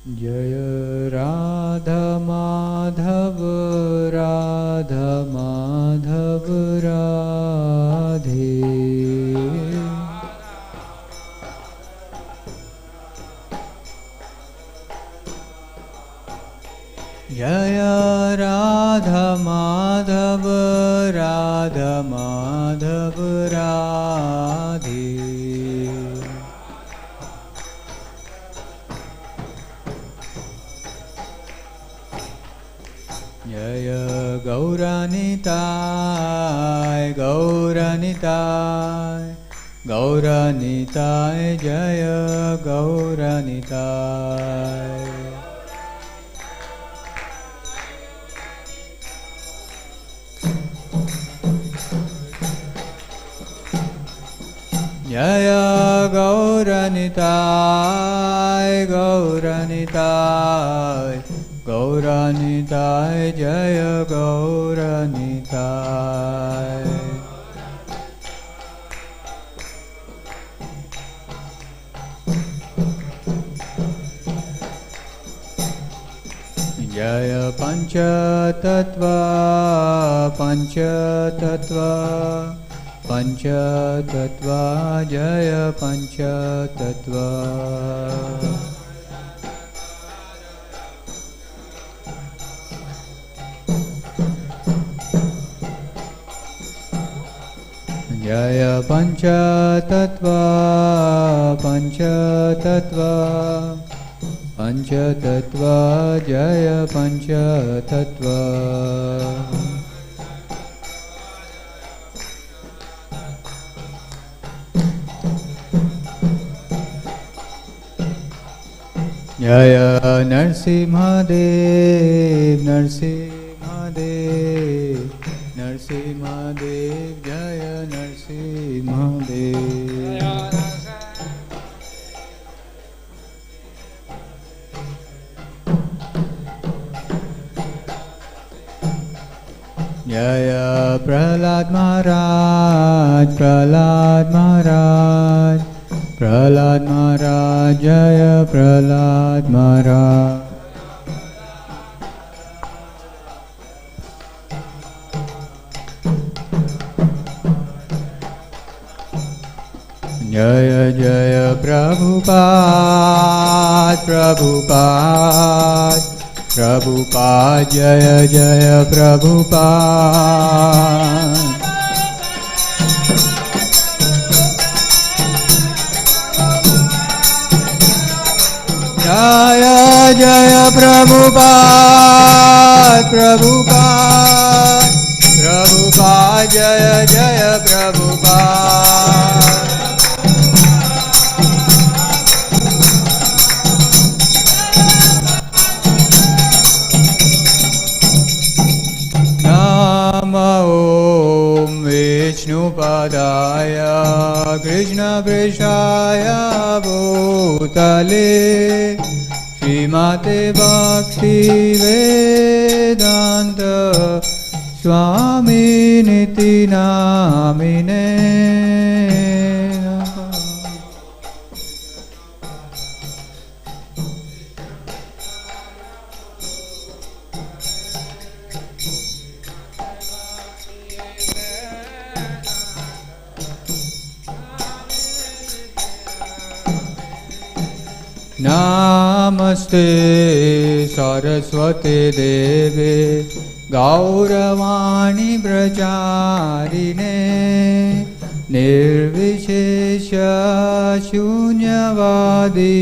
जय राधा माधव राधा माधव राधे। जय राधा माधव राधा माधव राधे। जय गौरानिताय गौरानिताय गौरानिताय जय गौरानिताय। जय गौरानिताय गौरानिताय गौरानिताय जय गौरानिताय। जय पंचतत्व पंचतत्व पंचतत्व जय पंचतत्व। जय पंचतत्व पंचतत्व पंचतत्व जय पंचतत्व। जय नरसिंहदेव नरसिंहदेव नरसिंहदेव जय नरसिंहदेव। जय प्रहलाद महाराज प्रहलाद महाराज प्रहलाद महाराज जय प्रहलाद महाराज। जय जय प्रभुपाद प्रभुपाद प्रभुपाद जय जय प्रभुपाद। जय जय प्रभुपाद प्रभुपाद प्रभुपाद जय जय प्रभुपाद। ओम विष्णुपदाय कृष्णप्रेष्ठाय भूतले श्रीमते भक्तिवेदान्त स्वामिनिति नामिने। नमस्ते सरस्वती देवे गौरवाणी प्रचारिणे निर्विशेष शून्यवादी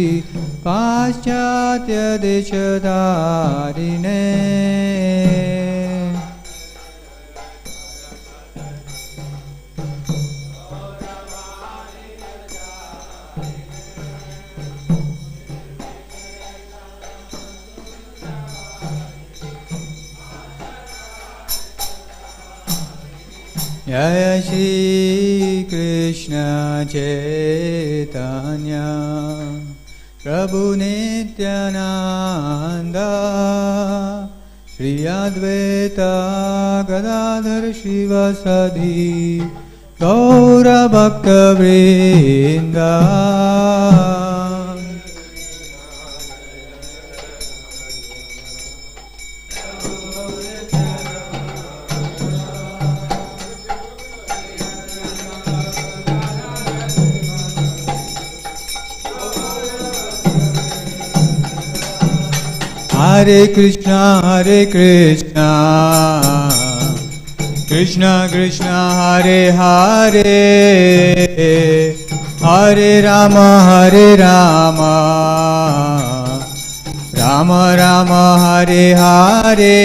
पाश्चात्य देशधारिणे। जय श्री कृष्ण चैतन्य प्रभु नित्यानंद श्री अद्वैत गदाधर शिवसदि गौर भक्त वृंद। Hare Krishna, Krishna Krishna, Hare Hare, Hare Rama, Rama Rama, Hare Hare.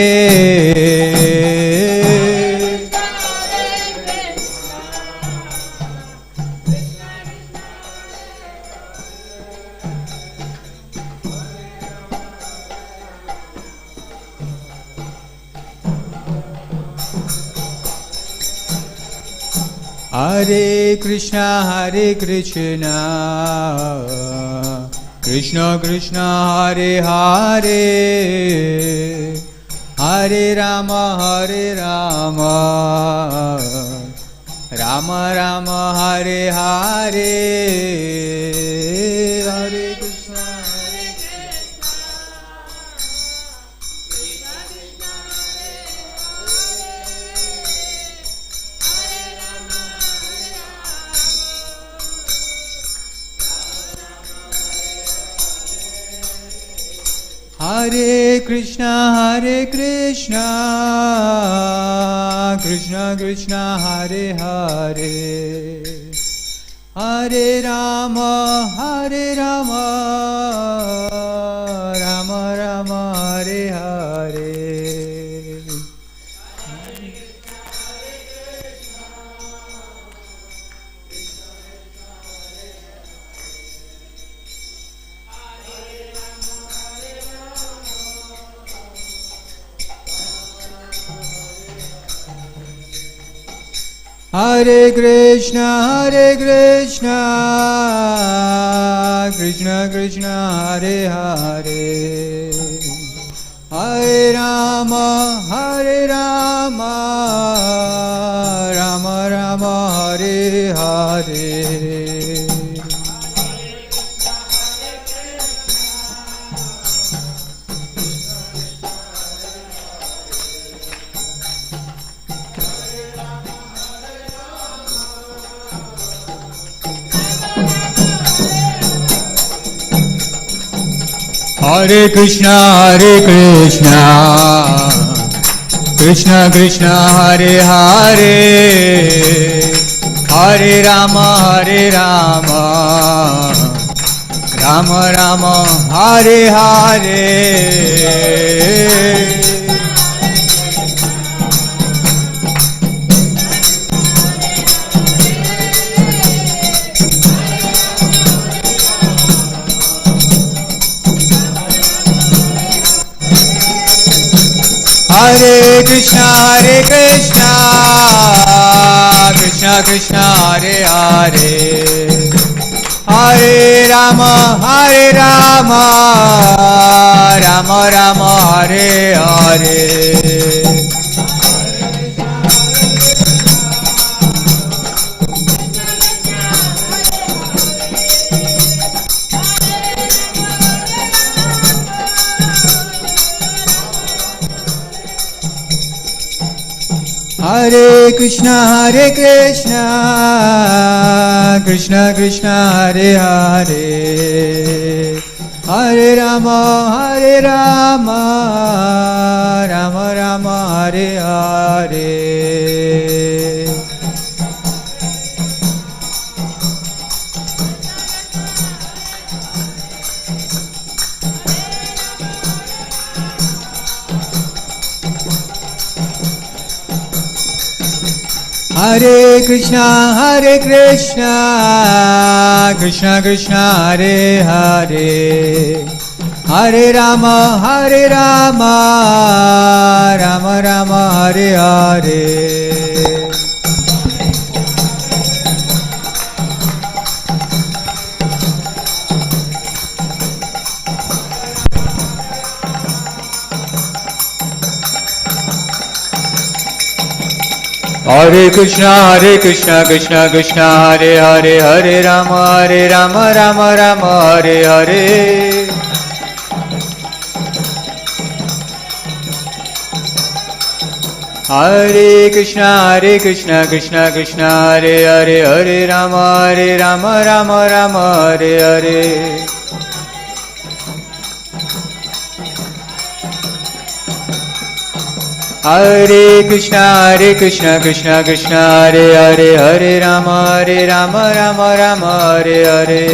Hare Krishna, Krishna Krishna, Hare Hare, Hare Rama, Rama Rama, Hare Hare. Hare Krishna, Hare Krishna, Krishna Krishna, Hare Hare, Hare Rama, Rama Rama, Hare Hare. Hare Krishna, Krishna Krishna, Hare Hare, Hare Rama, Rama Rama, Hare Hare. Hare Krishna, Krishna Krishna, Hare Hare, Hare Rama, Rama Rama, Hare Hare. Hare Krishna, Krishna Krishna, Hare Hare, Hare Rama, Rama Rama, Hare Hare. Hare Krishna, Krishna Krishna, Hare Hare, Hare Rama, Rama Rama, Hare Hare. Hare Krishna, Krishna Krishna, Hare Hare, Hare Rama, Rama Rama, Hare Hare. Hare Krishna, Krishna Krishna, Hare Hare, Hare Rama, Rama Rama, Hare Hare. Hare Krishna, Krishna Krishna, Hare Hare, Hare Rama, Rama Rama, Hare Hare. Hare Krishna Krishna Krishna Hare Hare Hare Rama Rama Rama Hare Hare.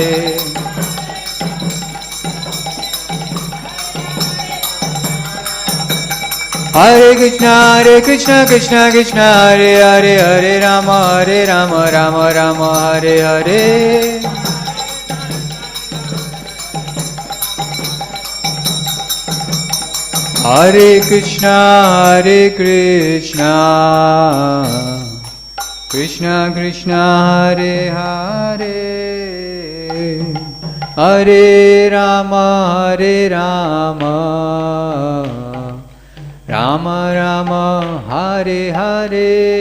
Hare Krishna Krishna Krishna Hare Hare Hare Rama Rama Rama Hare Hare. Hare Krishna Krishna Krishna Hare Hare, Hare Rama Rama Rama Hare Hare.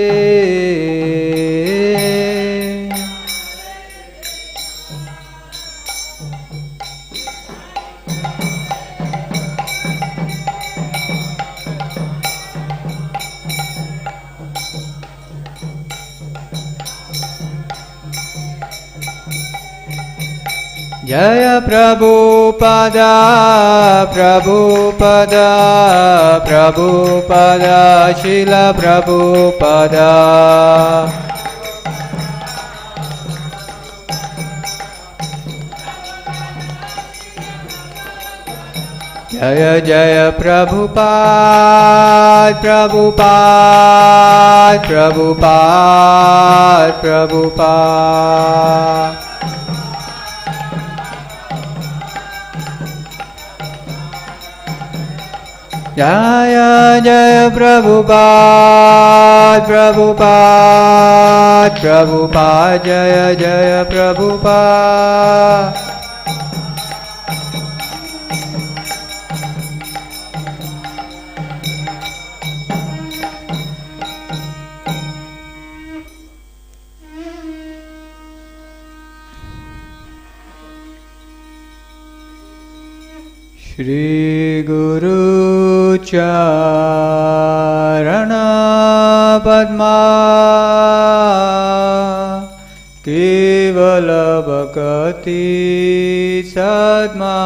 Jaya Prabhupada, Prabhupada, Prabhupada, Srila Prabhupada. Jaya Jaya Prabhupada, Prabhupada, Prabhupada, Prabhupada. Jaya Jaya Prabhupada, Prabhupada, Prabhupada, Jaya Jaya Prabhupada. Shri Guru Charana Padma Kevala Bhakti Sadma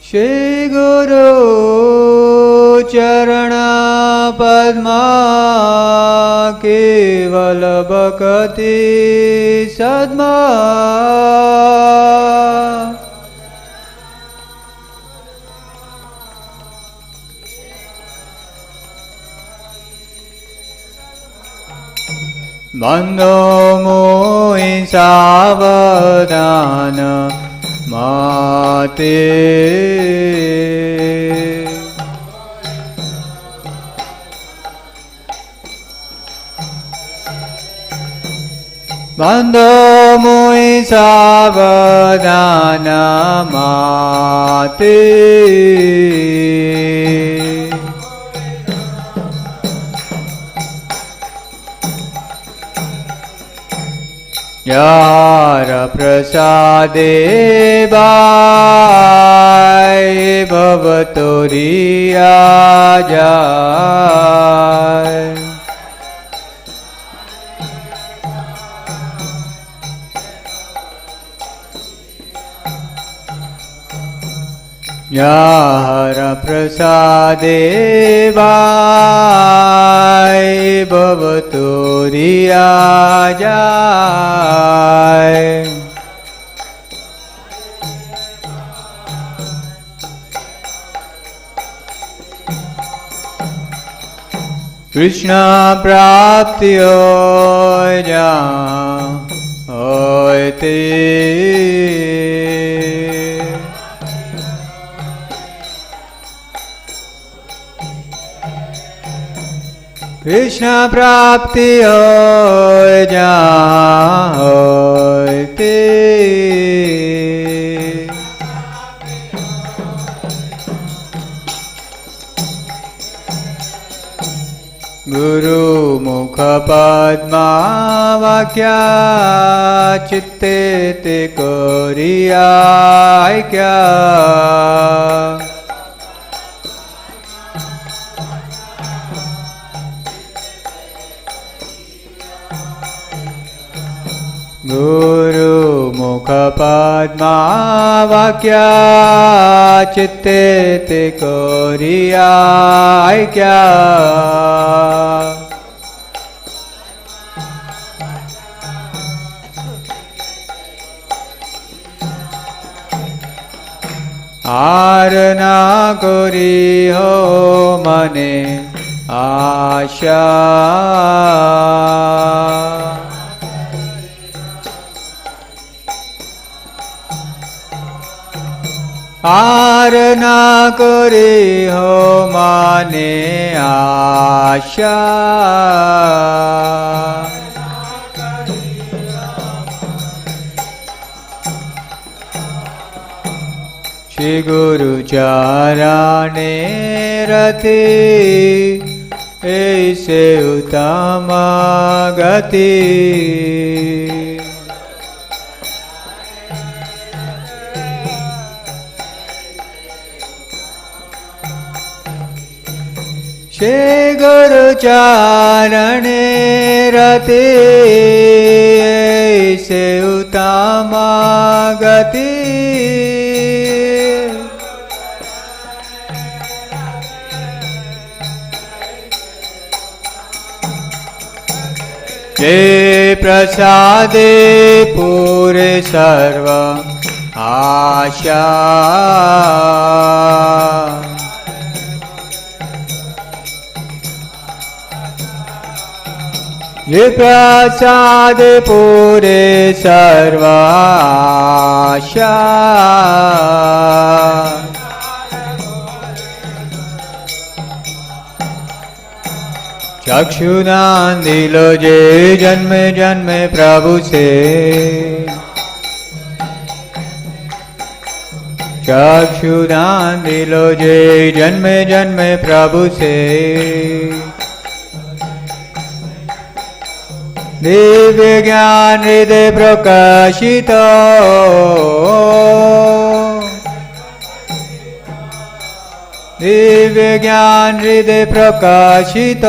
Shri Guru Charana Padma Kevala Bhakti Sadma Bando Mohi Savadana Mate Bando Mui Savadana Mate Yara Prasade Bhai Bhavatoriya Jai Yara Prasade Bhai Bhavatoriya Jai Krishna Prapti Hoya Hoite Krishna Prapti Hoya Hoite Guru Mukha Padma Vakya Chitte Te Koriya Aikya Guru Mukha Padma Vakya Chitte Te Koriya Aikya Arna Kori Ho Mane Asha Arna Kori Ho Mane Asha Shri Guru Charane Rati Aise Uttama Gati Shri Guru Charane Rati Aise Uttama Gati Je prasade pure sarva asha Je prasade pure sarva asha चक्षुदान दिलो जे जन्म जन्म प्रभु से चक्षुदान दिलो जे जन्म जन्म प्रभु से दिव्य ज्ञान हृदय प्रकाशित दिव्य ज्ञान हृदय प्रकाशित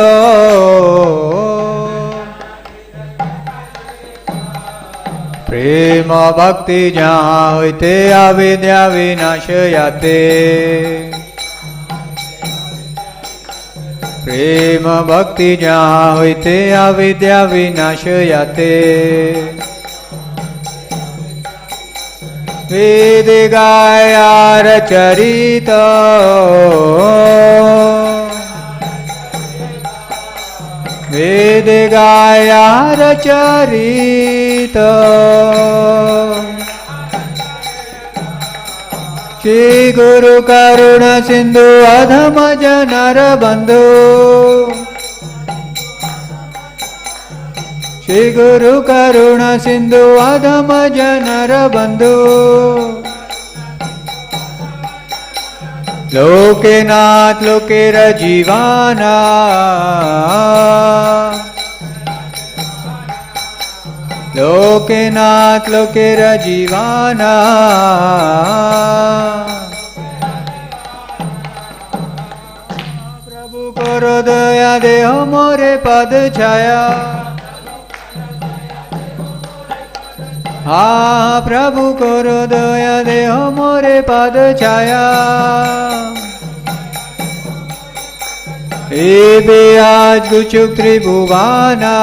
प्रेम भक्ति जहाँ होते अविद्या विनाशयाते प्रेम भक्ति जहाँ होते अविद्या विनाशयाते वेद गाया रचरित वेद गाया रचरित श्री गुरु करुण सिंधु अधम जनर बंधु श्री गुरु करुण सिंधु अधम जनर बंधु लोकेनाथ लोकेर जीवाना लोकेनाथ लोकेर जीवाना प्रभु करो दया देह मोरे पद छाया हाँ प्रभु करो दया देह मोरे पद छाया एबे आज गुचुक त्रिभुवाना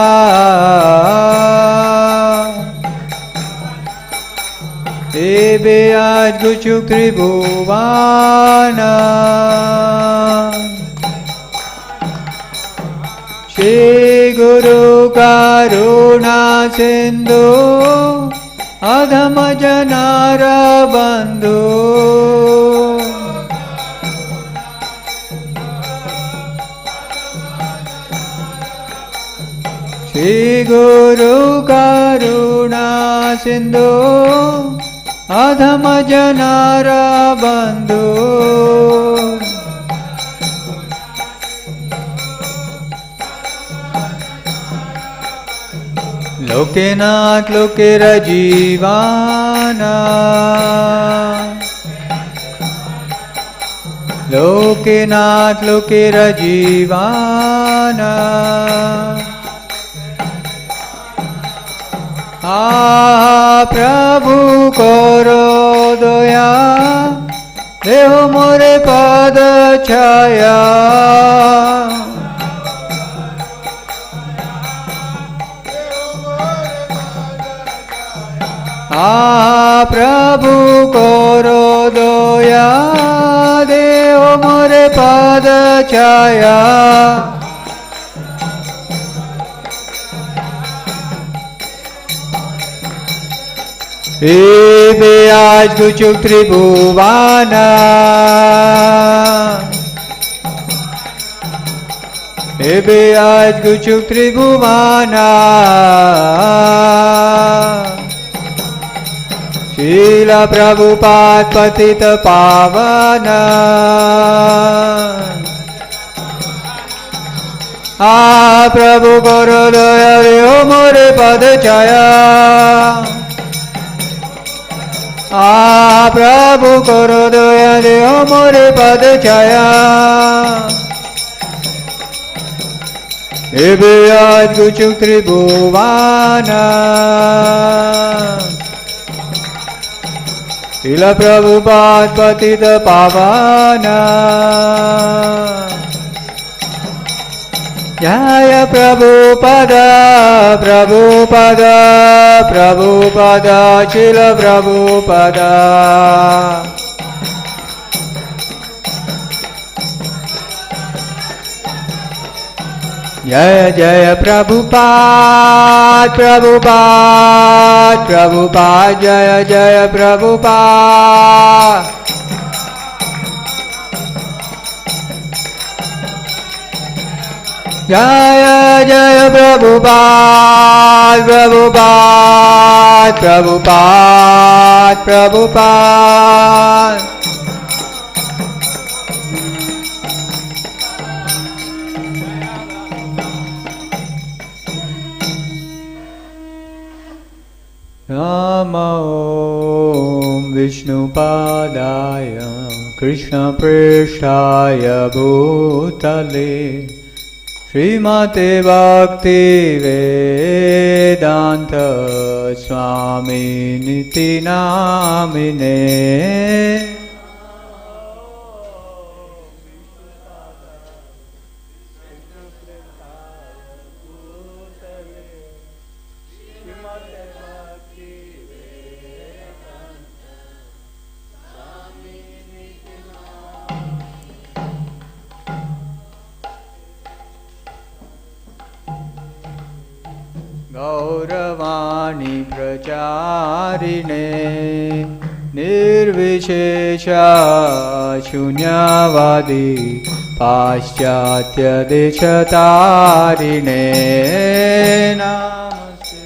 एबे आज गुचुक त्रिभुवाना श्री गुरु करुणा सिंधु अधम जनार बंधु श्री गुरु करुणा सिंधु अधम जनार बंधु लोकेनाथ लोकेर जीवाना लोकेनाथ लोकेर जीवाना प्रभु करो दया देव मोरे पद छाया प्रभु करो दया देव मोरे पद छाया एबे आज गुचुक त्रिभुवाना एबे आज गुचुक त्रिभुवाना शीला प्रभुपाद पतित पावना प्रभु करो दया देव मोरे पद छाया प्रभु करो दया देव मोरे पद छाया एबे आज गुचुक त्रिभुवाना शीला प्रभुपाद पतित पावना जय प्रभुपद प्रभुपद प्रभुपद शील प्रभुपद जय जय प्रभुपाद प्रभुपाद प्रभुपाद जय जय प्रभुपाद जय जय प्रभुपाद प्रभुपाद प्रभुपाद प्रभुपाद नमो विष्णुपादाय कृष्णप्रेष्ठाय भूतले श्रीमते भक्ति वेदांत स्वामिनिति नामिने गौरवाणी प्रचारिणे निर्विशेषा शून्यवादी पाश्चात्य देशतारिणे नमस्ते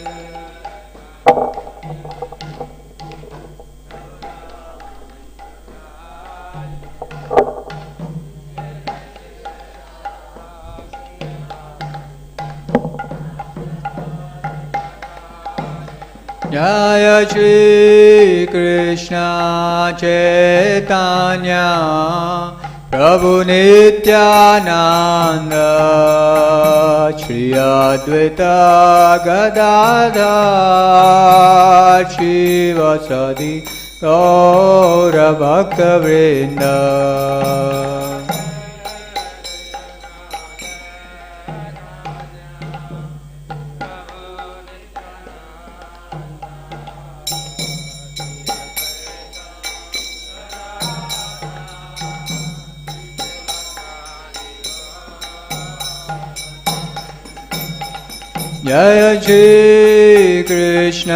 जय श्री कृष्ण चैतन्य प्रभु नित्यानंद श्री अद्वैत गदाधर शिवसदि गौर भक्तवृंद जय श्री कृष्ण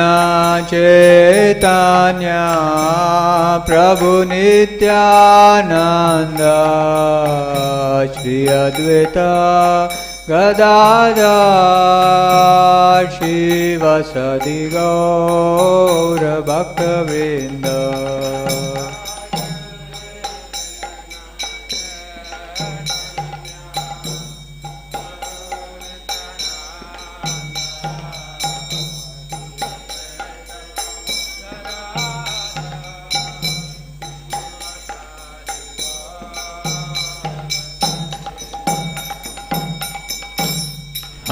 चैतन्य प्रभु नित्यानंद श्री अद्वैत गदाधर शिवसदि गौर भक्तवृंद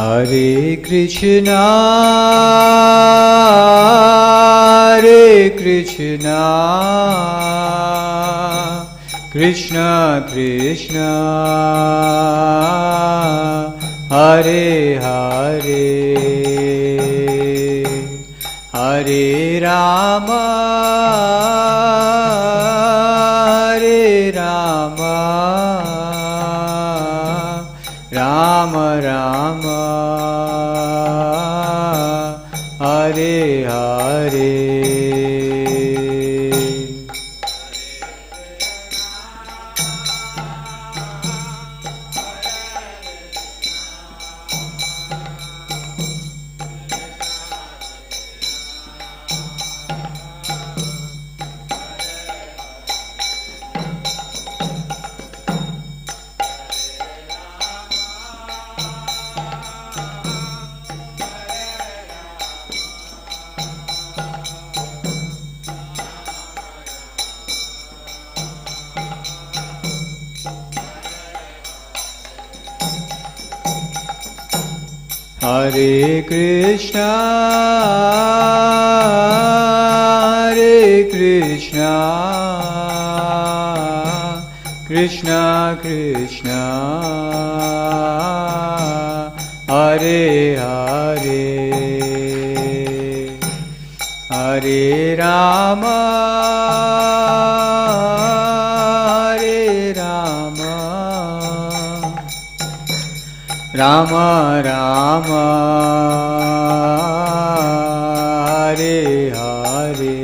Hare Krishna Krishna, Krishna Krishna, Hare Hare, Hare Rama, Hare Rama, Rama Rama, Hare Hare. Hare Krishna, Hare Krishna, Krishna Krishna, Hare Hare, Hare Rama, Hare Rama, Rama Rama, Hare Hare.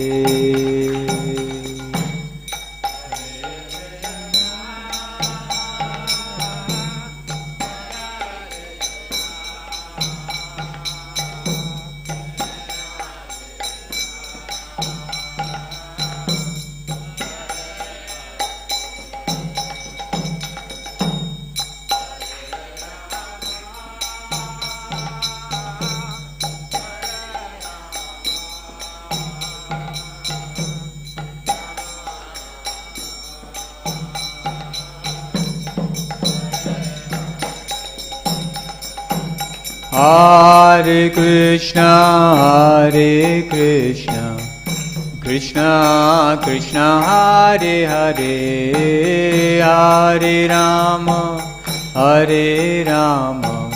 Hare Krishna, Hare Krishna, Krishna Krishna, Hare Hare, Hare Rama, Hare Rama,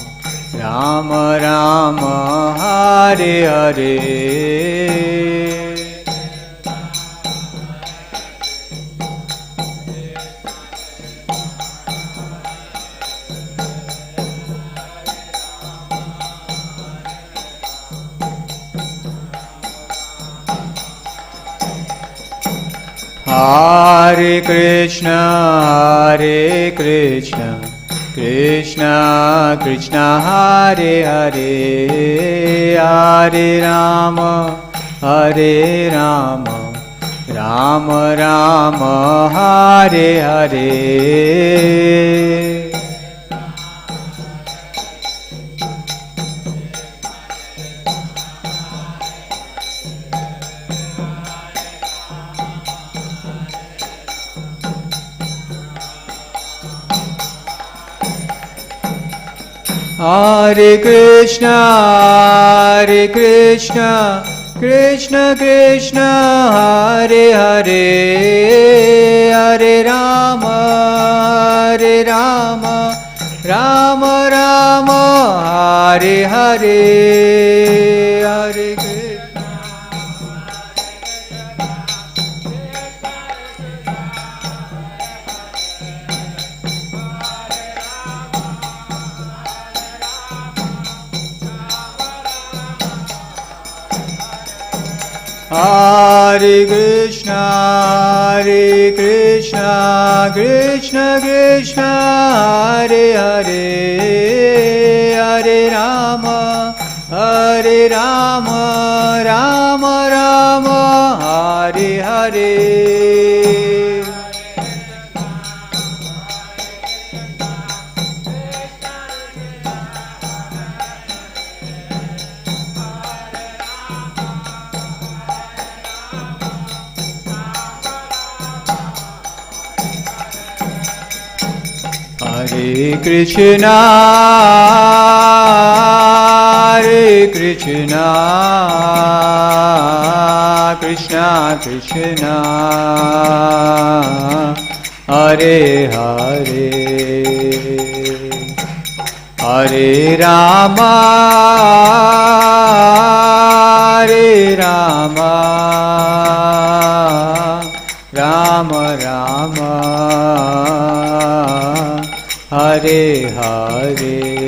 Rama Rama, Hare Hare. Hare Krishna, Hare Krishna, Krishna Krishna, Hare Hare, Hare Rama, Hare Rama, Rama Rama, Hare Hare. Hare Krishna, Hare Krishna, Krishna Krishna, Hare Hare, Hare Rama, Hare Rama, Rama Rama, Hare Hare, Hare Krishna. Hare Krishna, Hare Krishna, Krishna Krishna, Hare Hare, Hare Rama, Hare Rama, Rama Rama, Hare Hare. Hare Krishna, Krishna Krishna Krishna Hare Hare Hare Rama Hare Rama Rama Rama Hare Hare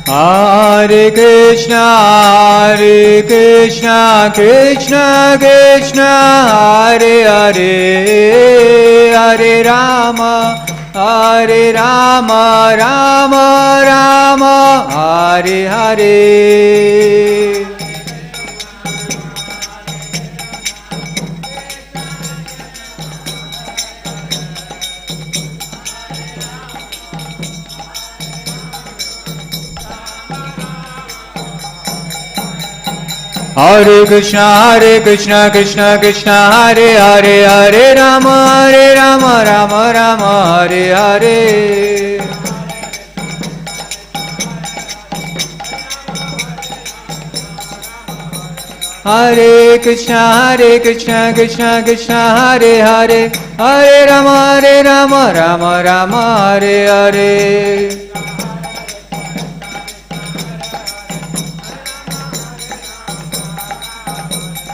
Hare Krishna Krishna Krishna Hare Hare Hare Rama Rama Rama Hare Hare Hare Krishna Krishna Krishna Hare Hare Hare Rama Rama Rama Hare Hare Hare Krishna Krishna Krishna Hare Hare Hare Rama Rama Hare Hare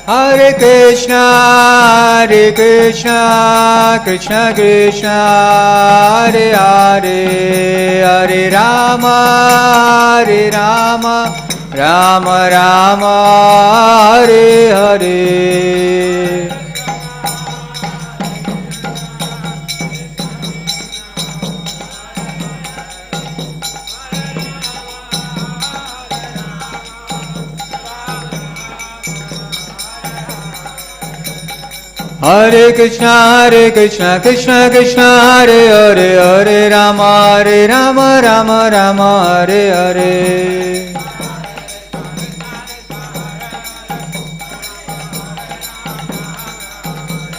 Hare Krishna Krishna Krishna Hare Hare Hare Rama Rama Hare Hare Hare Krishna Krishna Krishna Hare Hare Hare Rama Rama Hare Hare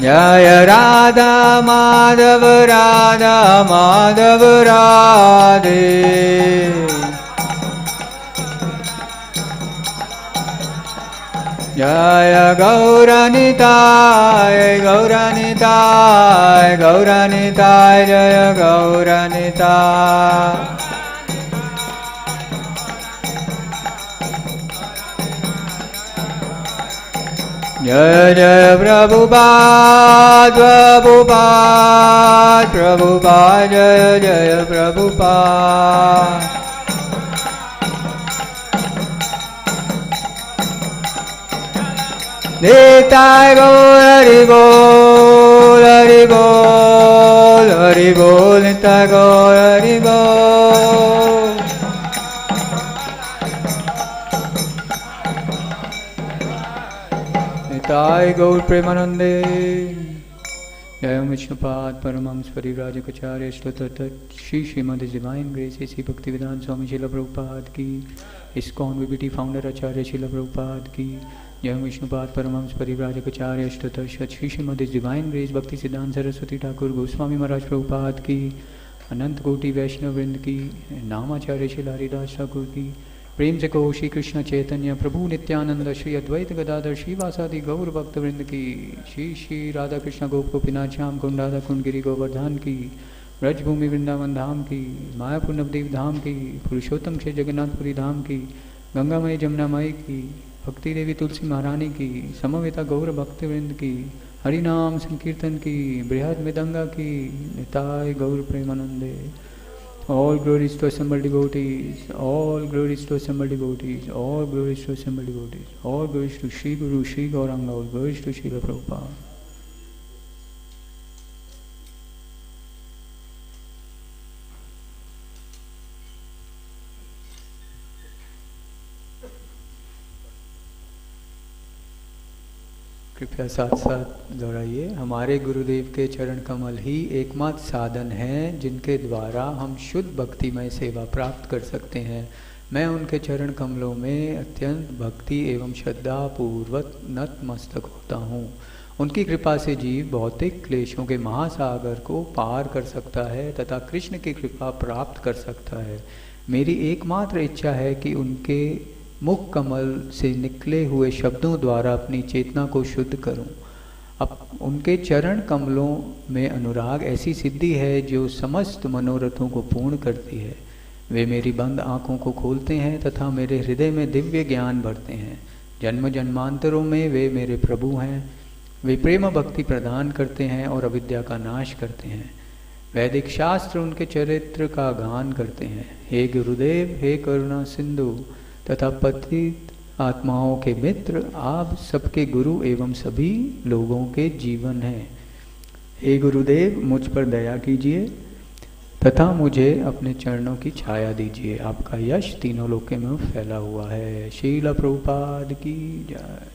Jaya Radha Madhava Radhe Jaya Gauranitai Jaya Gauranitai Jaya Jaya Prabhupada Jaya Jaya Prabhupada Nitai Gaur Hari Bol Nitai Gaur Hari Bol Nitai Gaur Premanande Jai Vishnupad Paramahams Parivrajakacarya Shri Srimad Divine Grace Sri Bhaktivedanta Swami Srila Prabhupada Ki ISKCON VBT Founder Acharya Srila Prabhupada Ki Jai Vishnupad Paramahams Parivrajakacarya Shri Srimad Divine Grace Bhakti Siddhanta Saraswati Thakur Goswami Maharaj Prabhupada Ki Anant Koti Vaishnava Vrind Ki Namacharya Shri Haridas Thakur Ki प्रेम से कहो श्री कृष्ण चैतन्य प्रभु नित्यानंद श्री अद्वैत गदाधर श्रीवासादि गौर भक्त वृंद की श्री श्री राधा कृष्ण गोप गोपीनाथ श्याम कुंड राधा कुंड गिरी गोवर्धन की ब्रजभूमि वृंदावन धाम की मायापुर नवदीप धाम की पुरुषोत्तम श्री जगन्नाथपुरी धाम की गंगामयी जमुनामयी की भक्ति देवी तुलसी महारानी की समवेता गौर भक्त वृंद की हरिनाम संकीर्तन की बृहद मृदंगा की निताय गौर प्रेमानंदे All glories to assembled devotees, all glories to assembled devotees, all glories to assembled devotees, all glories to Sri Guru, Sri Gauranga, all glories to Srila Prabhupada. कृपया साथ साथ दोहराइए। हमारे गुरुदेव के चरण कमल ही एकमात्र साधन हैं जिनके द्वारा हम शुद्ध भक्तिमय सेवा प्राप्त कर सकते हैं। मैं उनके चरण कमलों में अत्यंत भक्ति एवं श्रद्धा पूर्वक नतमस्तक होता हूँ। उनकी कृपा से जीव भौतिक क्लेशों के महासागर को पार कर सकता है तथा कृष्ण की कृपा प्राप्त कर सकता है। मेरी एकमात्र इच्छा है कि उनके मुख कमल से निकले हुए शब्दों द्वारा अपनी चेतना को शुद्ध करूं। अब उनके चरण कमलों में अनुराग ऐसी सिद्धि है जो समस्त मनोरथों को पूर्ण करती है। वे मेरी बंद आँखों को खोलते हैं तथा मेरे हृदय में दिव्य ज्ञान भरते हैं। जन्म जन्मांतरों में वे मेरे प्रभु हैं। वे प्रेम भक्ति प्रदान करते हैं और अविद्या का नाश करते हैं। वैदिक शास्त्र उनके चरित्र का गान करते हैं। हे गुरुदेव, हे करुणा सिंधु तथा पतित आत्माओं के मित्र, आप सबके गुरु एवं सभी लोगों के जीवन हैं। हे गुरुदेव, मुझ पर दया कीजिए तथा मुझे अपने चरणों की छाया दीजिए। आपका यश तीनों लोकों में फैला हुआ है। श्रील प्रभुपाद की जय।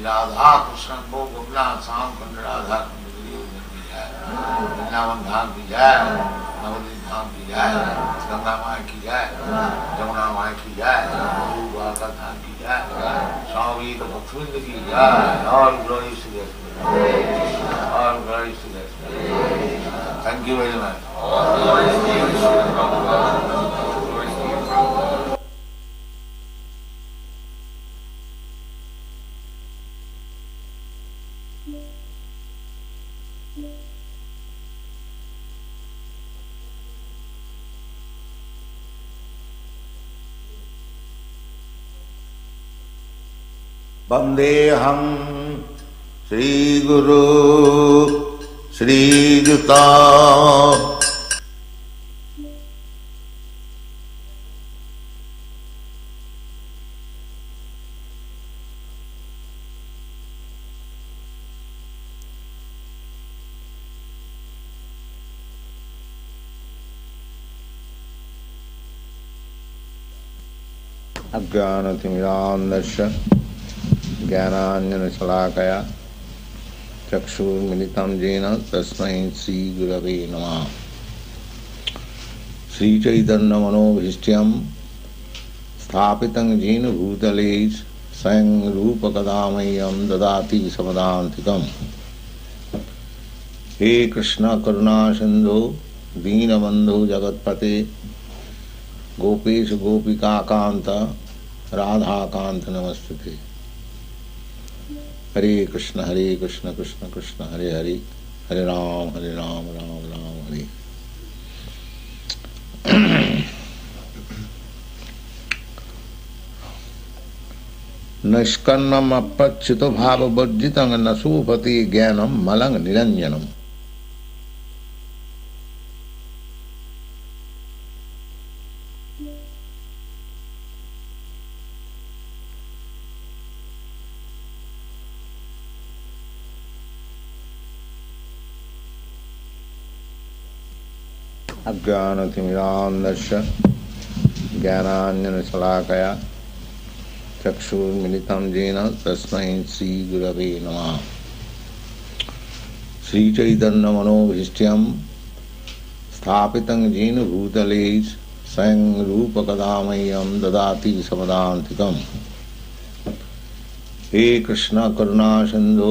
राधा कृष्ण को गोपला शाम कुंड राधा कुंड की जाए, वृंदावन धाम की जाए, नवदीप धाम की जाए, गंगा माँ की जाए, जमुना माँ की जाए, द्वारका धाम की जाए, स्वामी तो भक्तविंद की जाए। और ग्लोरी टू और glory to. Thank you very much. वंदेहं श्रीगुरु श्रीयुता अज्ञानतिमिरान्धस्य ज्ञानाञ्जनशलाकया चक्षुर्मिलितं येन तस्मै श्रीगुरवे नमः। श्रीचैतन्यमनोभीष्ट्यं स्थापितं येन भूतले स्वयं रूपकदा मह्यं ददाति समदान्तिकम्। हे कृष्ण करुणा सिन्धो दीनबन्धो जगत्पते गोपेश गोपिकान्त राधाकान्त नमस्तुते। हरे कृष्ण कृष्ण कृष्ण हरे हरे, हरे राम राम राम हरे। निष्कन्नम अप्रच्युत भाव वर्जितं न सुपति ज्ञानम मलंग निरंजनम। अज्ञानतिमिरान्धस्य ज्ञानाञ्जनशलाकया चक्षुर्मिलितं येन तस्मै श्रीगुरवे नमः। श्रीचैतन्यमनोभीष्ट्यं स्थापितं येन भूतले स्वयं रूपकदा मह्यं ददाति समदान्तिकम्। हे कृष्ण करुणा सिन्धो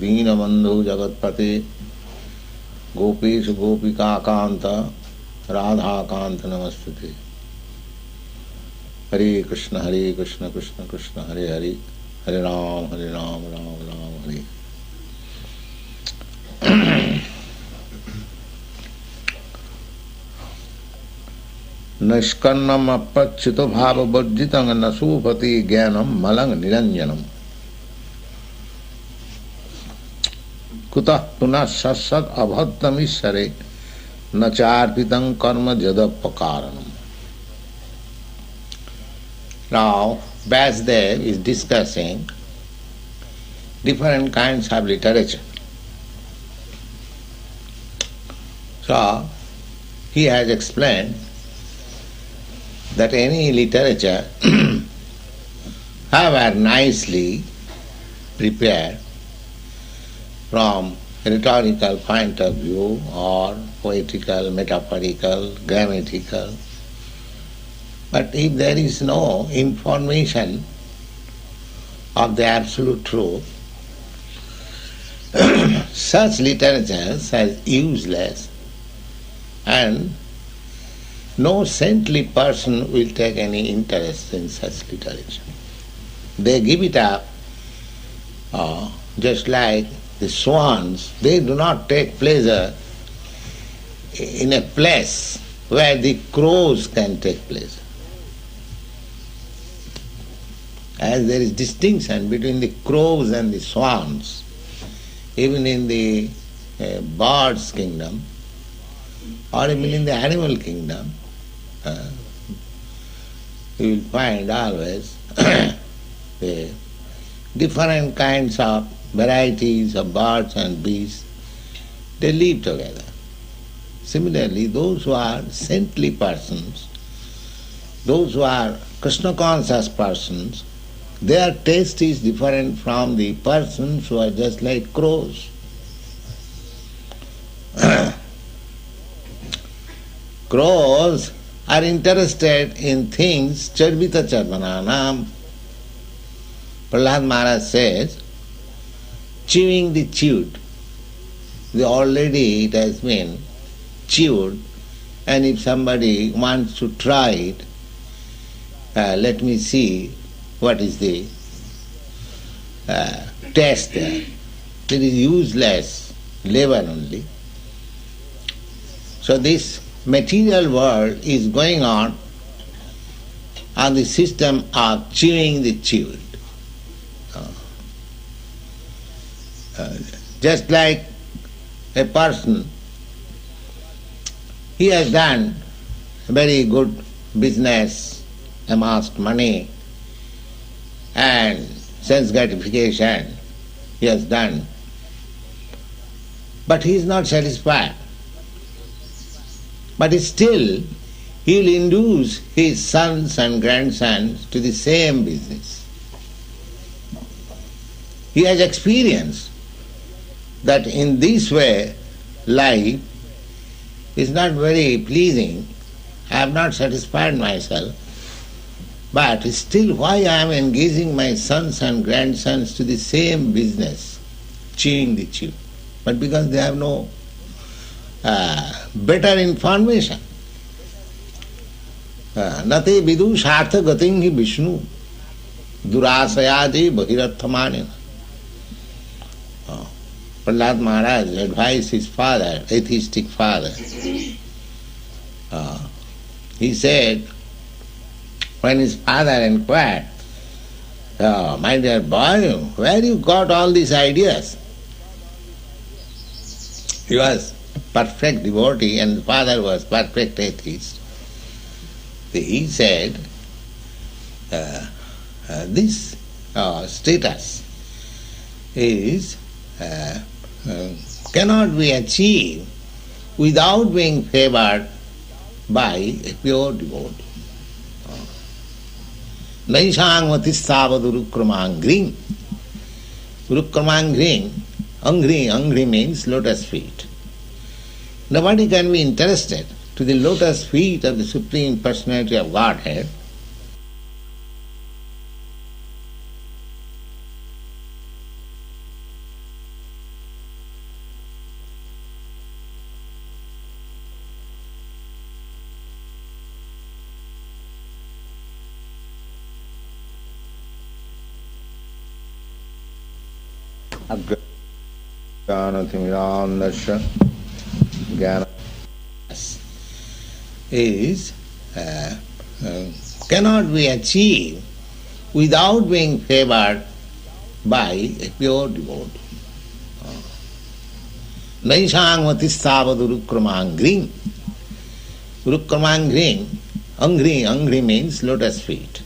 दीनबन्धो जगत्पते गोपेश गोपिकान्त राधाकान्त नमस्तुते। हरे कृष्ण कृष्ण कृष्ण हरे हरे, हरे राम राम राम हरे। निष्कन्नम अपच्युत भाव वर्जितं न सुपति ज्ञानम मलंग निरंजनम। कुतः पुनः सत्सत अभद्रमीश्वरे न चार्पितं कर्म जदपकारणम। Now, Vasudev is discussing different kinds of literature. So, he has explained that any literature, however nicely prepared from rhetorical point of view or poetical, metaphorical, grammatical, but if there is no information of the absolute truth, such literature is useless, and no saintly person will take any interest in such literature. They give it up just like the swans. They do not take pleasure in a place where the crows can take pleasure. As there is distinction between the crows and the swans, even in the birds' kingdom, or even in the animal kingdom, you will find always the different kinds of varieties of birds and beasts, they live together. Similarly, those who are saintly persons, those who are Krishna conscious persons, their taste is different from the persons who are just like crows. Crows are interested in things charvita charvananam. Prahlad Maharaj says, chewing the chewed. Already it has been chewed, and if somebody wants to try it, let me see what is the taste there. It is useless labor only. So this material world is going on the system of chewing the chewed. Just like a person, he has done a very good business, amassed money, and sense gratification he has done, but he is not satisfied. But still he will induce his sons and grandsons to the same business. He has experienced that in this way life is not very pleasing. I have not satisfied myself, but still why I am engaging my sons and grandsons to the same business, chewing the chew? But because they have no better information. Nate vidu shartha gating hi Vishnu durasayade bhagirathamane. Prahlad Maharaj advised his father, atheistic father. He said, when his father inquired, my dear boy, where you got all these ideas? He was perfect devotee and the father was perfect atheist. He said, this status is cannot be achieved without being favored by a pure devotee. Naisang matistavad urukramangrim. Urukramangrim, angri means lotus feet. Nobody can be interested to the lotus feet of the Supreme Personality of Godhead is cannot be achieved without being favored by a pure devotee. Naisang matistavad urukramangrim. Urukramangrim, angri means lotus feet.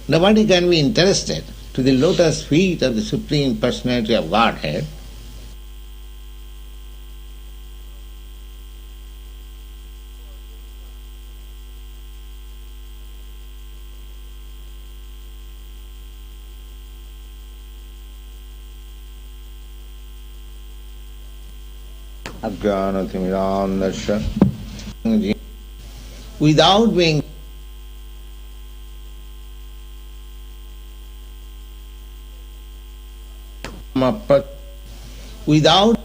Nobody can be interested to the lotus feet of the Supreme Personality of Godhead without being without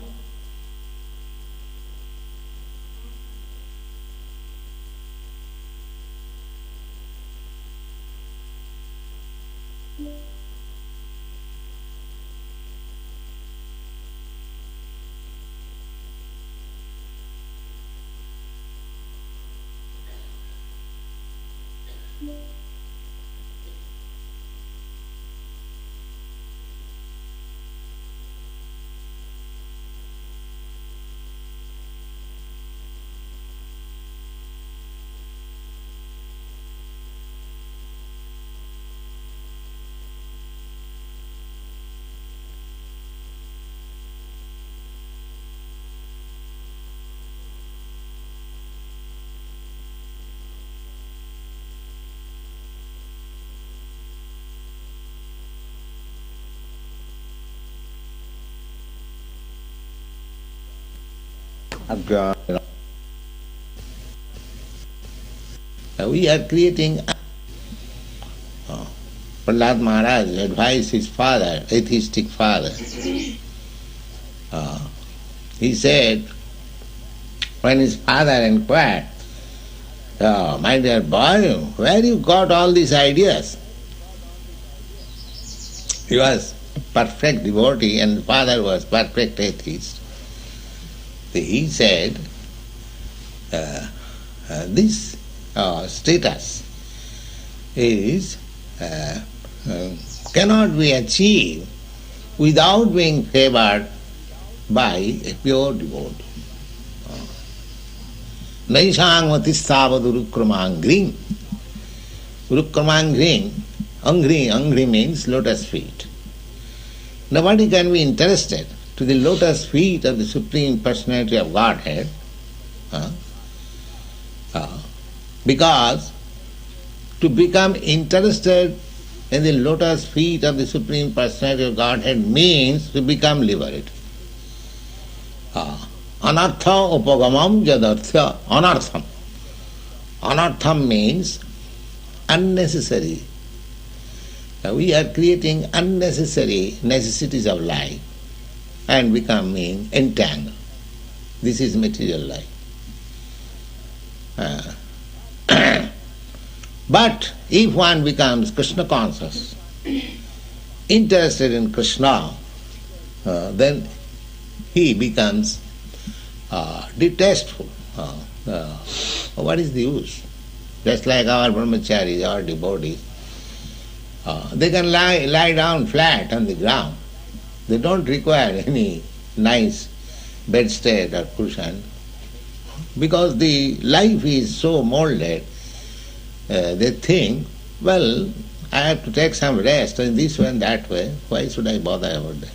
we are creating. Prahlad Maharaj advised his father, atheistic father. He said, when his father inquired, my dear boy, where you got all these ideas? He was perfect devotee and father was perfect atheist. He said, this status is cannot be achieved without being favored by a pure devotee. Naisang matistavad urukramangrim. Urukramangrim, angri means lotus feet. Nobody can be interested to the lotus feet of the Supreme Personality of Godhead because to become interested in the lotus feet of the Supreme Personality of Godhead means to become liberated. Anartha upagamam jadartha anartham. Anartham means unnecessary. We are creating unnecessary necessities of life and becoming entangled. This is material life. But if one becomes Krishna conscious, interested in Krishna, then he becomes detestful. What is the use? Just like our brahmacharis, our devotees, they can lie down flat on the ground. They don't require any nice bedstead or cushion because the life is so molded. They think, well, I have to take some rest in this way and that way. Why should I bother about that?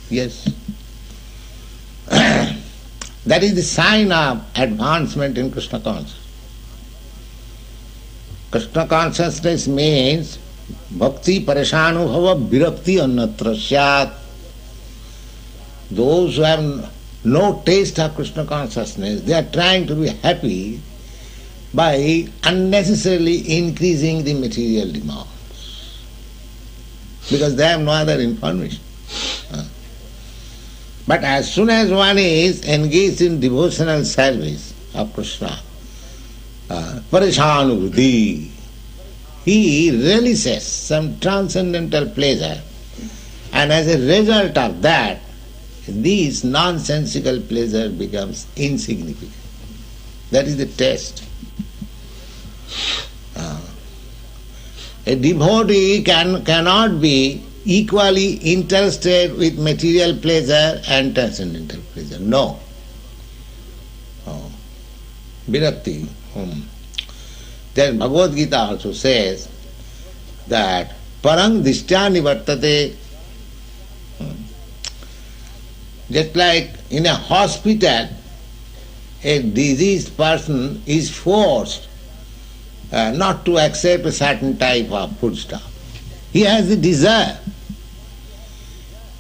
Yes. That is the sign of advancement in Krishna consciousness. Krishna consciousness means bhakti parishanubhava virakti annatra syat. Those who have no taste of Krishna consciousness, they are trying to be happy by unnecessarily increasing the material demands, because they have no other information. But as soon as one is engaged in devotional service of Krishna, parishanubhuti, he relishes some transcendental pleasure, and as a result of that, this nonsensical pleasure becomes insignificant. That is the test. A devotee cannot be equally interested with material pleasure and transcendental pleasure. No. Virakti. Then Bhagavad-gita also says that parang dishtya nivartate. Just like in a hospital, a diseased person is forced not to accept a certain type of foodstuff. He has the desire.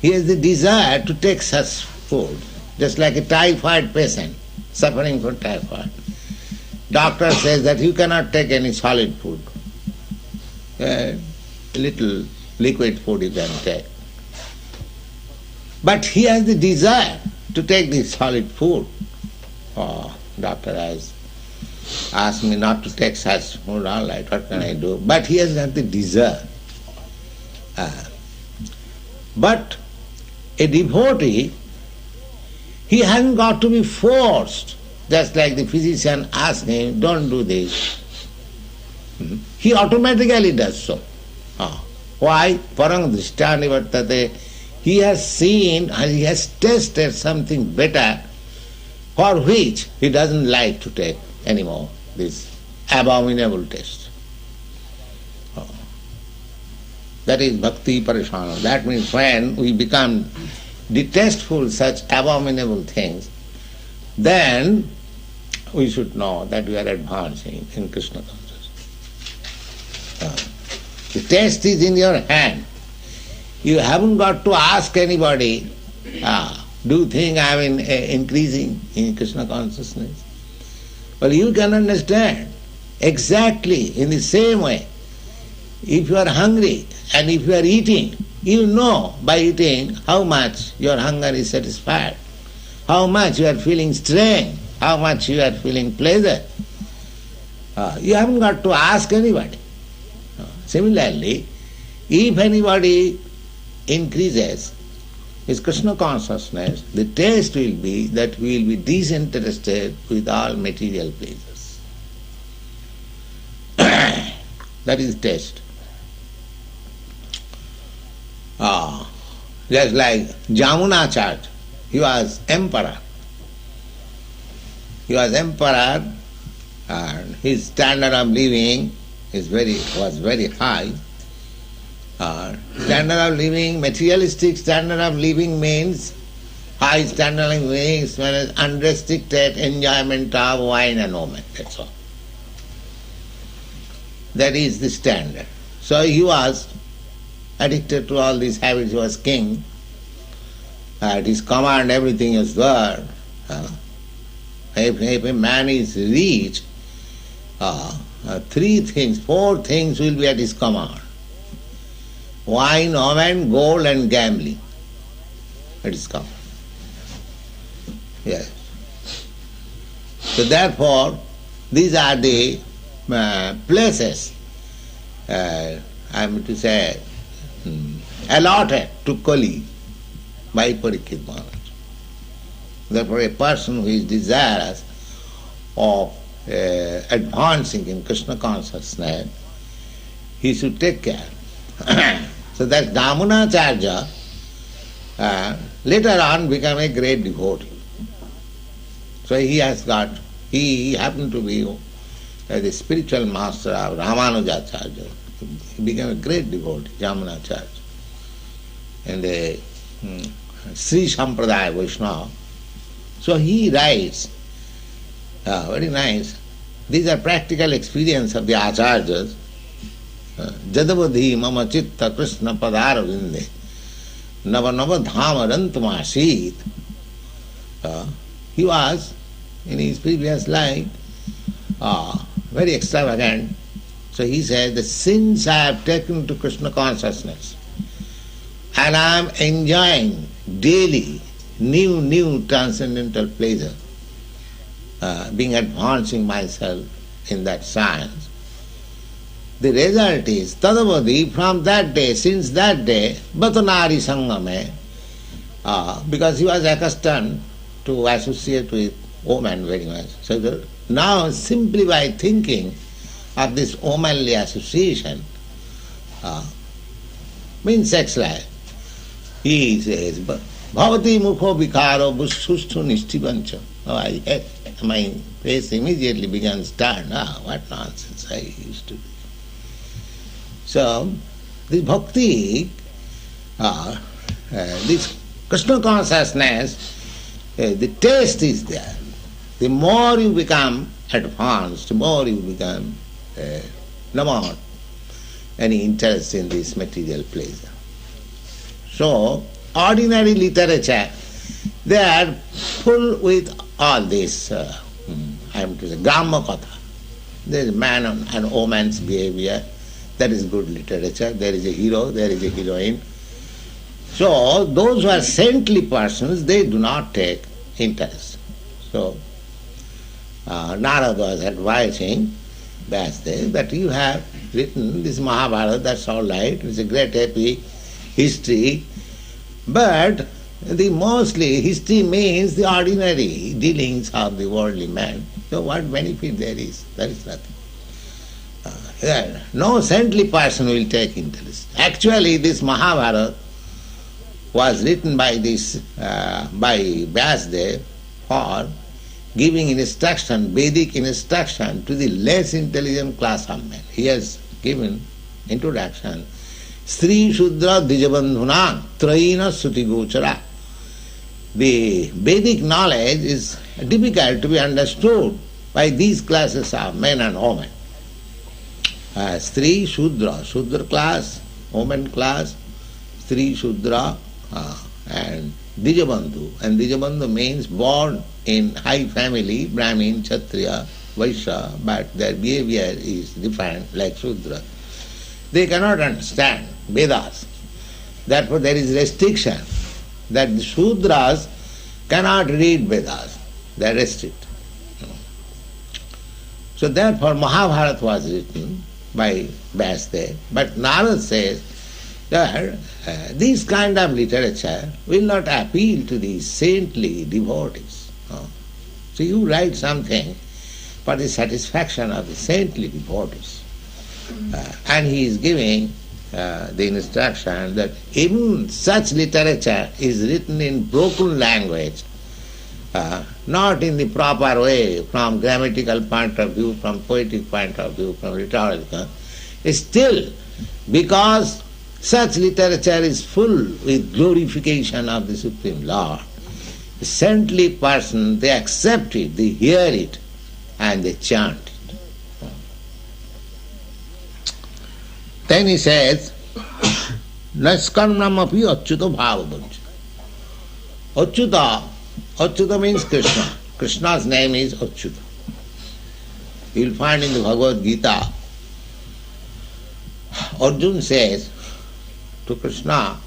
He has the desire to take such food, just like a typhoid patient suffering from typhoid. Doctor says that you cannot take any solid food. A little liquid food you can take. But he has the desire to take this solid food. Oh, doctor has asked me not to take such food, all right, what can I do? But he has got the desire. But a devotee, he hasn't got to be forced, just like the physician asks him, don't do this. He automatically does so. Why? Parang drishtya nivartate. He has seen and he has tasted something better for which he doesn't like to take anymore this abominable taste. That is bhakti parishana. That means when we become detestful such abominable things, then we should know that we are advancing in Krishna consciousness. The taste is in your hand. You haven't got to ask anybody, do you think I am increasing in Krishna consciousness? Well, you can understand exactly in the same way. If you are hungry and if you are eating, you know by eating how much your hunger is satisfied, how much you are feeling strength, how much you are feeling pleasure. You haven't got to ask anybody. Similarly, if anybody increases his Krishna consciousness, the taste will be that we will be disinterested with all material pleasures. That is taste. Just like Jamunacharya, he was emperor. He was emperor and his standard of living was very high. Standard of living, materialistic standard of living means high standard of living means unrestricted enjoyment of wine and woman, that's all. That is the standard. So he was addicted to all these habits. He was king. At his command everything is there. If a man is rich, 4 things will be at his command. Wine, woman, gold and gambling. At his command. Yes. So therefore, these are the places, I am to say, allotted to Kali by Parikshit Maharaj. Therefore, a person who is desirous of advancing in Krishna consciousness, he should take care. So that Jamunacharya later on became a great devotee. So he happened to be the spiritual master of Ramanujacharya. He became a great devotee, Jamunacharya. And the Sri Sampradaya Vaishnava. So he writes, very nice, These are practical experience of the acharyas. Jadavadhi mama chitta Krishna padara vinde nava nava dhama rantumasit. He was, in his previous life, very extravagant. So he said, the since I have taken to Krishna consciousness, and I am enjoying daily new transcendental pleasure, being advancing myself in that science. The result is, Tadavadi, from that day, since that day, Batanari Sangame, because he was accustomed to associate with women very much. So now, simply by thinking of this womanly association, means sex life, he says, Bhavati mukho vikaro bushusthu nishtivancha. My face immediately began to turn. What nonsense I used to be. So, this bhakti, this Krishna consciousness, the taste is there. The more you become advanced, the more you become no more any interest in this material pleasure. So, ordinary literature, they are full with all this, I am to say, Grama Katha. There is man and woman's behavior, that is good literature. There is a hero, there is a heroine. So, those who are saintly persons, they do not take interest. So, Narada was advising Vyasdev that you have written this Mahabharata, that's all right, it's a great epic history, but the mostly history means the ordinary dealings of the worldly man. So what benefit there is? There is nothing. No saintly person will take interest. Actually, this Mahabharata was written by Vyasdev for giving instruction, Vedic instruction to the less intelligent class of men. He has given introduction. Sri Shudra Dijabandhuna Traina Suti Gochara. The Vedic knowledge is difficult to be understood by these classes of men and women. Sri Shudra, Shudra class, woman class, Sri Shudra, and Dijabandhu. And Dijabandhu means born in high family, Brahmin, Kshatriya, Vaishya, but their behavior is different, like Shudra. They cannot understand Vedas. Therefore there is restriction that the Shudras cannot read Vedas. They are restricted. So therefore Mahabharata was written by Vyasdev. But Narada says that this kind of literature will not appeal to the saintly devotees. So you write something for the satisfaction of the saintly devotees. And he is giving the instruction that even such literature is written in broken language, not in the proper way, from grammatical point of view, from poetic point of view, from rhetorical, still because such literature is full with glorification of the Supreme Lord, the saintly person, they accept it, they hear it, and they chant it. Then he says, Naskarnam api achyuta bhavavancha. Achyuta means Krishna. Krishna's name is Achyuta. You will find in the Bhagavad-gita, Arjuna says to Krishna,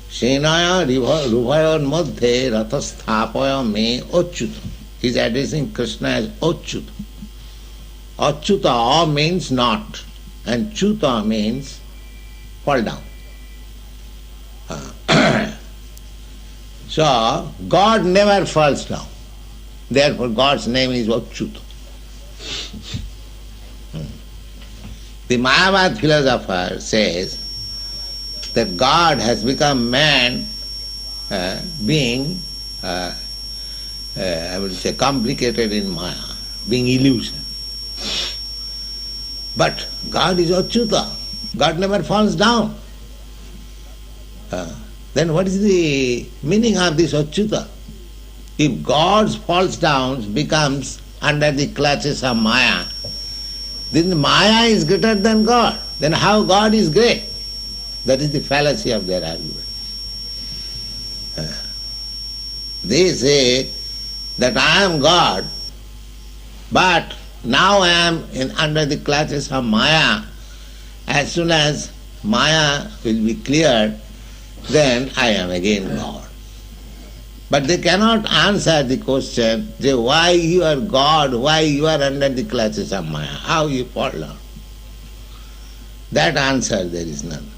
Senaya rubhayon madhye rathasthapaya me Achyuta. He is addressing Krishna as Achyuta. Achyuta means not, and Chuta means fall down. So, God never falls down. Therefore, God's name is Achyuta. The Mayavad philosopher says that God has become man, being, I would say, complicated in Maya, being illusion. But God is Achyuta. God never falls down. Then what is the meaning of this Achyuta? If God falls down, becomes under the clutches of Maya, then Maya is greater than God. Then how God is great? That is the fallacy of their argument. They say that I am God, but now I am under the clutches of Maya. As soon as Maya will be cleared, then I am again God. But they cannot answer the question, why you are God, why you are under the clutches of Maya, how you fall down. That answer there is none.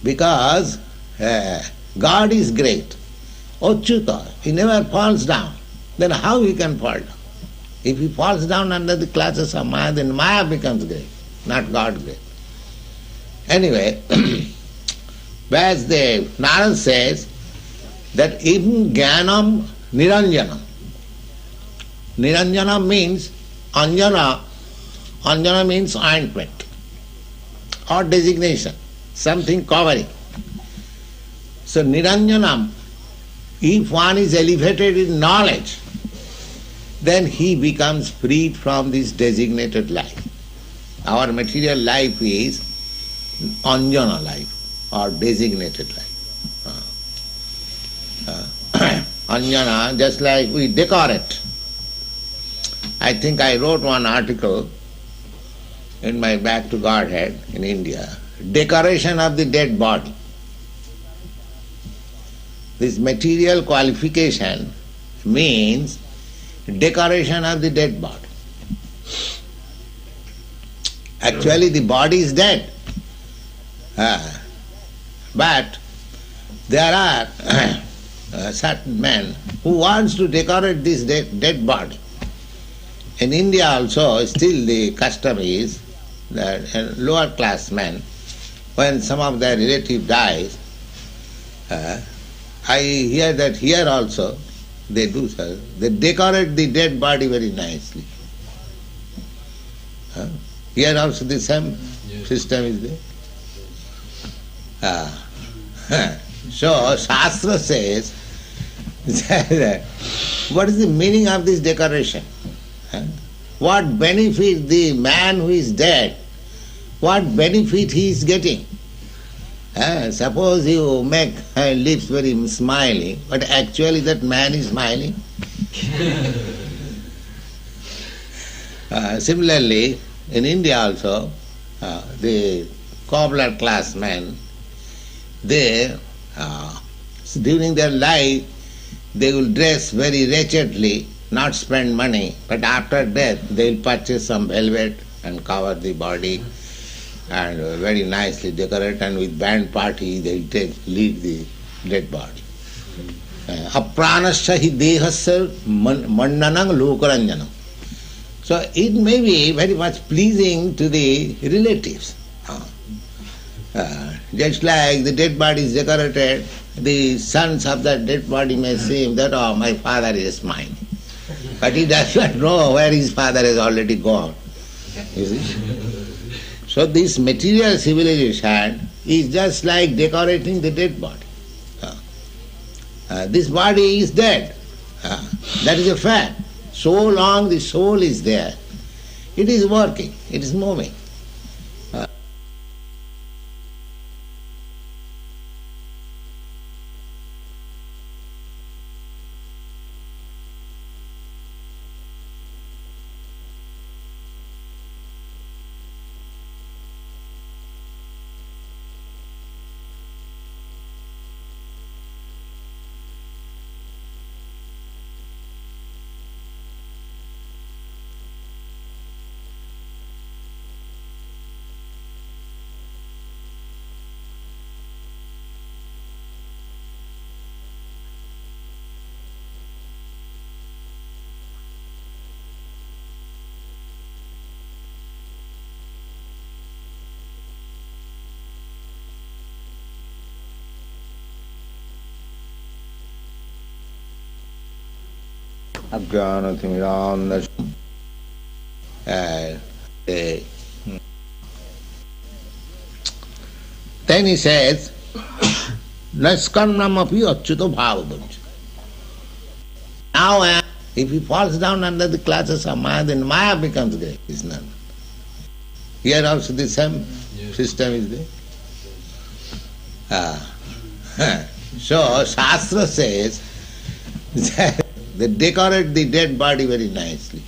Because God is great. Achyuta, he never falls down. Then how he can fall down? If he falls down under the clutches of Maya, then Maya becomes great, not God great. Anyway, as Narad says that even Jnanam Niranjanam. Niranjanam means Anjana. Anjana means ointment or designation, something covering. So Niranjanam, if one is elevated in knowledge, then he becomes freed from this designated life. Our material life is Anjana life or designated life. Anjana, just like we decorate. I think I wrote one article in my Back to Godhead in India, decoration of the dead body. This material qualification means decoration of the dead body. Actually the body is dead. But there are certain men who wants to decorate this dead body. In India also still the custom is that lower class men, when some of their relative dies, I hear that here also they do so. They decorate the dead body very nicely. Here also the same system is there. So Shastra says that what is the meaning of this decoration? What benefit the man who is dead, what benefit he is getting? Suppose you make lips very smiling, but actually that man is smiling. Similarly, in India also, the cobbler class men, they, during their life, they will dress very wretchedly, not spend money, but after death they will purchase some velvet and cover the body and very nicely decorate, and with band party they will lead the dead body. Apranasya hi dehasya mannanam lokaranjanam. So it may be very much pleasing to the relatives. Just like the dead body is decorated, the sons of that dead body may seem that, oh, my father is mine. But he does not know where his father has already gone. You see? So this material civilization is just like decorating the dead body. This body is dead. That is a fact. So long the soul is there, it is working, it is moving. Then he says, Naskarnam api achyuta bhavadam. Now I am If he falls down under the clutches of Maya, then Maya becomes great, is not. Here also the same system is there. So Shastra says that they decorate the dead body very nicely.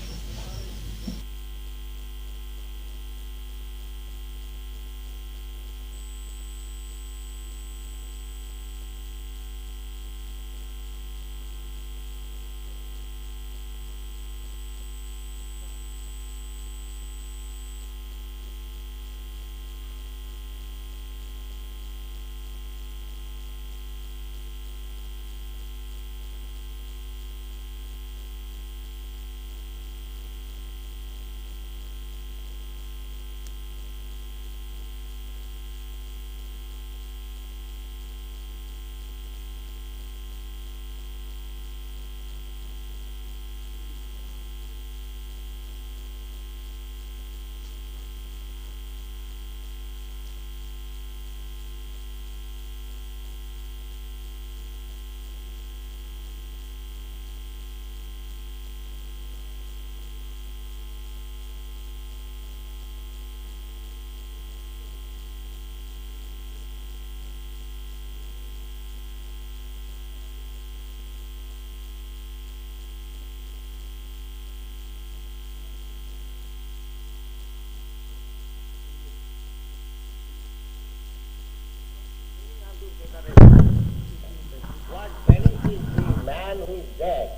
What benefit the man who is dead,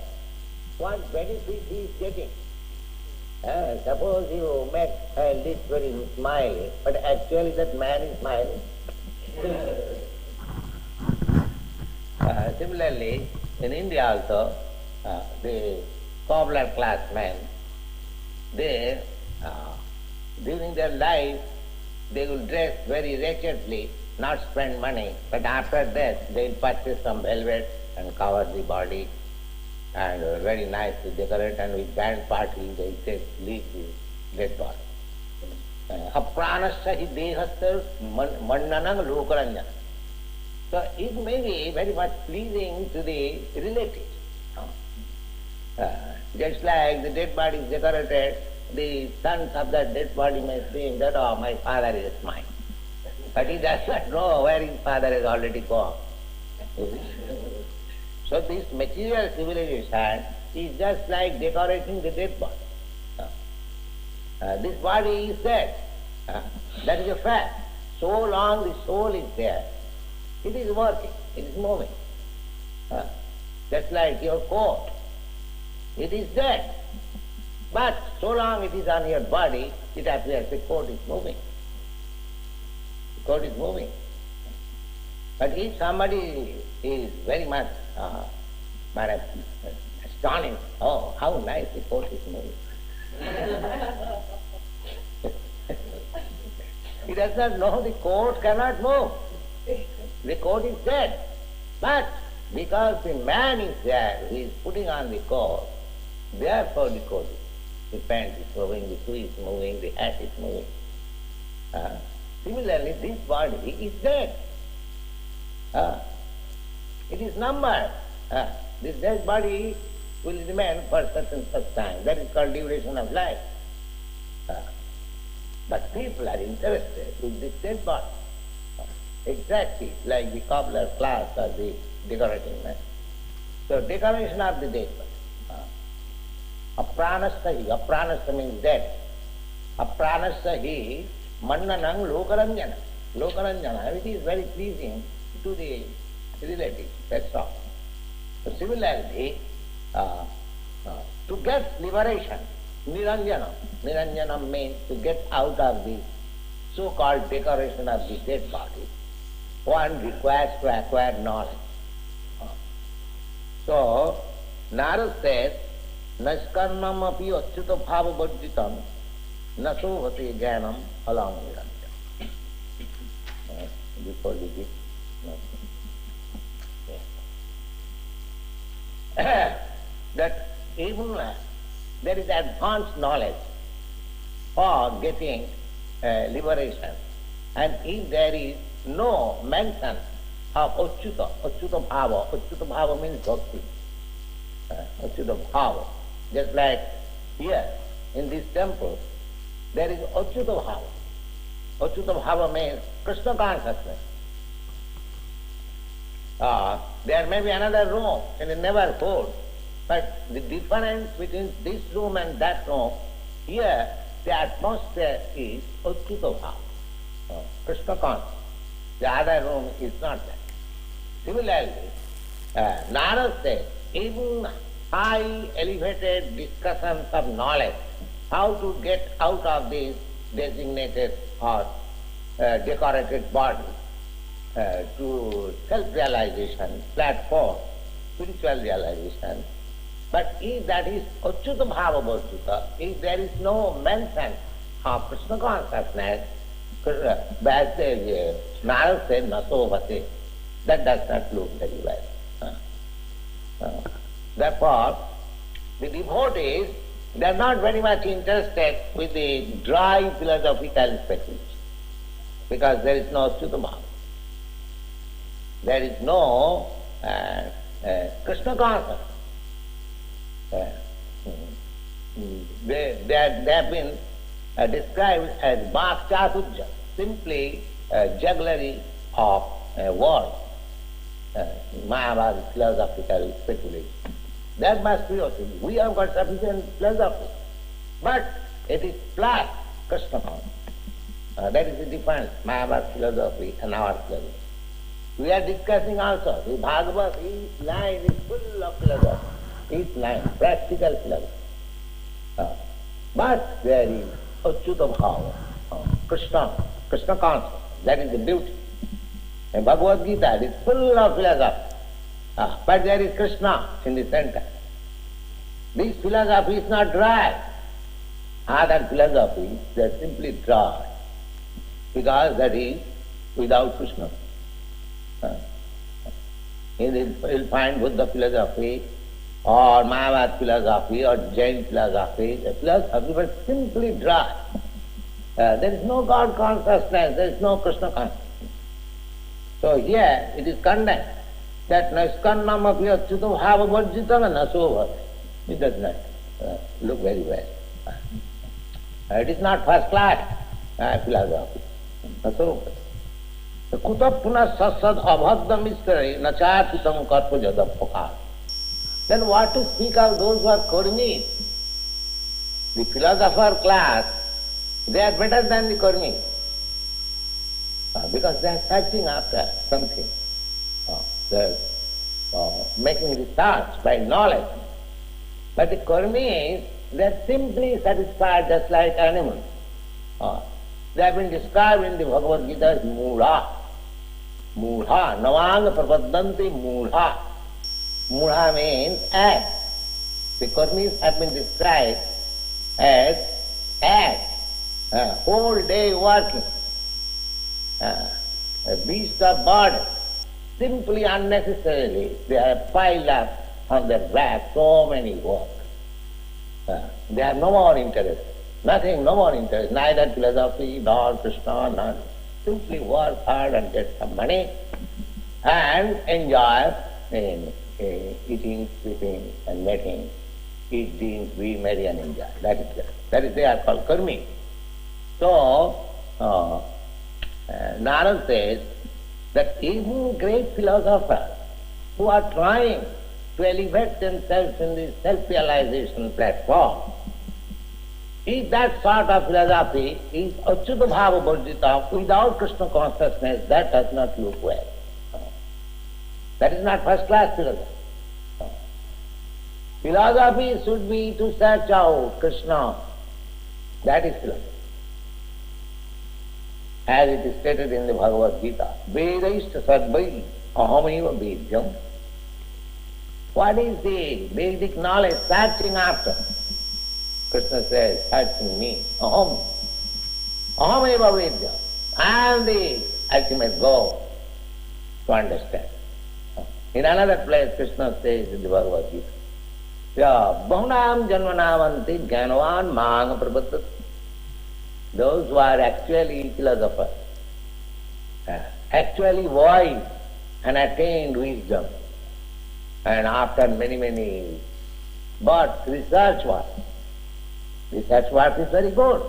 what benefit he is getting? Suppose you make a literary smile, but actually that man is smiling. Similarly, in India also, the popular class men, they, during their life, they will dress very wretchedly, not spend money, but after death they will purchase some velvet and cover the body and very nicely decorate, and with band party they take leave the dead body. Apranasya hi dehasya mannanam lokaranjana. So it may be very much pleasing to the relatives. Just like the dead body is decorated, the sons of that dead body may think that, oh, my father is mine. But he does not know where his father has already gone. So this material civilization is just like decorating the dead body. This body is dead. That is a fact. So long the soul is there, it is working, it is moving. Just like your coat, it is dead. But so long it is on your body, it appears the coat is moving. The coat is moving. But if somebody is very much astonished, oh, how nice the coat is moving. He does not know the coat cannot move. The coat is dead. But because the man is there who is putting on the coat, therefore the coat is. The pant is moving, the shoe is moving, the hat is moving. Similarly, this body is dead. It is numbered. This dead body will remain for such time. That is called duration of life. But people are interested in this dead body. Exactly like the cobbler class or the decorating man. So decoration of the dead body. Apranasya means dead. Apranasya mannanam lokaranjana. Lokaranjana, it is very pleasing to the relatives, that's all. So similarly, to get liberation, niranjana. Niranjana means to get out of the so-called decoration of the dead body. One requires to acquire knowledge. So, Narad says, Naskarnam api achyuta bhava bhajjitam nasovati jnanam alam niranja. Before we give that even there is advanced knowledge for getting liberation, and if there is no mention of achyuta bhava means bhakti, achyuta bhava, Just like here, in this temple, there is Achyuta Bhava. Achyuta Bhava means Krishna consciousness. There may be another room in the neighborhood, but the difference between this room and that room, here the atmosphere is Achyuta Bhava, Krishna consciousness. The other room is not that. Similarly, Narad said, even high elevated discussions of knowledge, how to get out of this designated or decorated body to self-realization, platform, spiritual realization. But if that is Achyuta Bhava Bharjuta, if there is no mention of Krishna consciousness, Narad said, Naso Bhate, that does not look very well. Therefore, the devotees, they are not very much interested with the dry philosophical speculation, because there is no Achyuta Bhava. There is no Krishna consciousness. They have been described as bhakti-yoga, simply jugglery of words, Mahabharata philosophical speculation. That must be also. We have got sufficient philosophy, but it is plus Krishna consciousness. That is the difference, Mahabharata philosophy and our philosophy. We are discussing also, the Bhagavad, each line is full of philosophy, each line, practical philosophy. But there is Achyuta Bhava, Krishna consciousness, that is the beauty. And Bhagavad-gita is full of philosophy, but there is Krishna in the center. This philosophy is not dry. Other philosophies, they are simply dry, because that is without Krishna. You will find Buddha philosophy or Mahabharata philosophy or Jain philosophy, the philosophy was simply dry. There is no God consciousness, there is no Krishna consciousness. So here it is condemned that Naiskannam api achyuta bhava varjitana naso bhava. It does not look very well. It is not first class philosophy. Naso bhava. Kutapuna sasad abhagdam istari nachachitam karpa jadapakar. Then what to speak of those who are karmis? The philosopher class, they are better than the karmis. Because they are searching after something. They are making research by knowledge. But the karmis, they are simply satisfied just like animals. They have been described in the Bhagavad-gita as mudha. Mudha, navanga prapadanti mudha. Mudha means ass. The karmis have been described as ass, whole day working, a beast of burden. Simply unnecessarily they have piled up on their back so many work. They have no more interest, nothing, no more interest, neither philosophy nor Krishna, none. Simply work hard and get some money and enjoy eating, sleeping and mating, eat, drink, be merry and enjoy. That is they are called karmi. So, Narad says that even great philosophers who are trying to elevate themselves in the self-realization platform, if that sort of philosophy is Achyuta Bhava Bharjita without Krishna consciousness, that does not look well. That is not first class philosophy. Philosophy should be to search out Krishna. That is philosophy. As it is stated in the Bhagavad-gita, Vedaishta Sarvai Ahameva Vedyam. What is the Vedic knowledge searching after? Krishna says, searching me, Aham. Ahameva Vedyam. I am the ultimate goal to understand. In another place, Krishna says in the Bhagavad-gita, Bahunam janmanavanti jnanavan maanga prapatat. Those who are actually philosophers, actually wise and attained wisdom, and after many But research work is very good.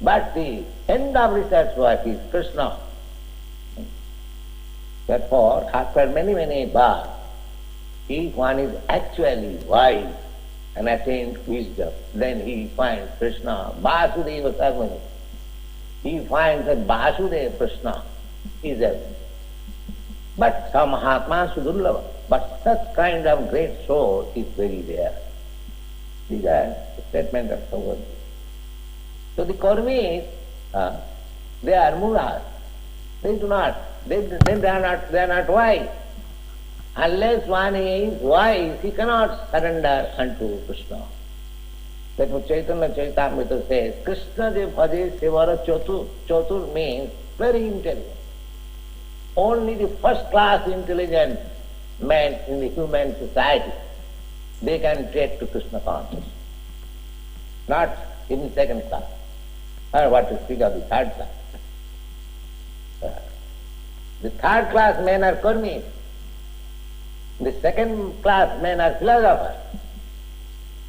But the end of research work is Krishna. Therefore, after many, many births, if one is actually wise and attained wisdom, then he finds Krishna, Vasudeva Sarvani. He finds that Vasudeva Krishna is everything. But some Mahatma Sudurlava, but such kind of great soul is very rare. These are statements of Bhagavad. So the Karmis, they are mulas. They are not wise. Unless one is wise, he cannot surrender unto Krishna. Therefore Chaitanya-Charitamrta says, Krishna je bhaje sevara chotur. Chotur means very intelligent. Only the first class intelligent men in the human society, they can take to Krishna consciousness. Not in the second class. Or what to speak of the third class. The third class men are karmis. The second class men are philosophers.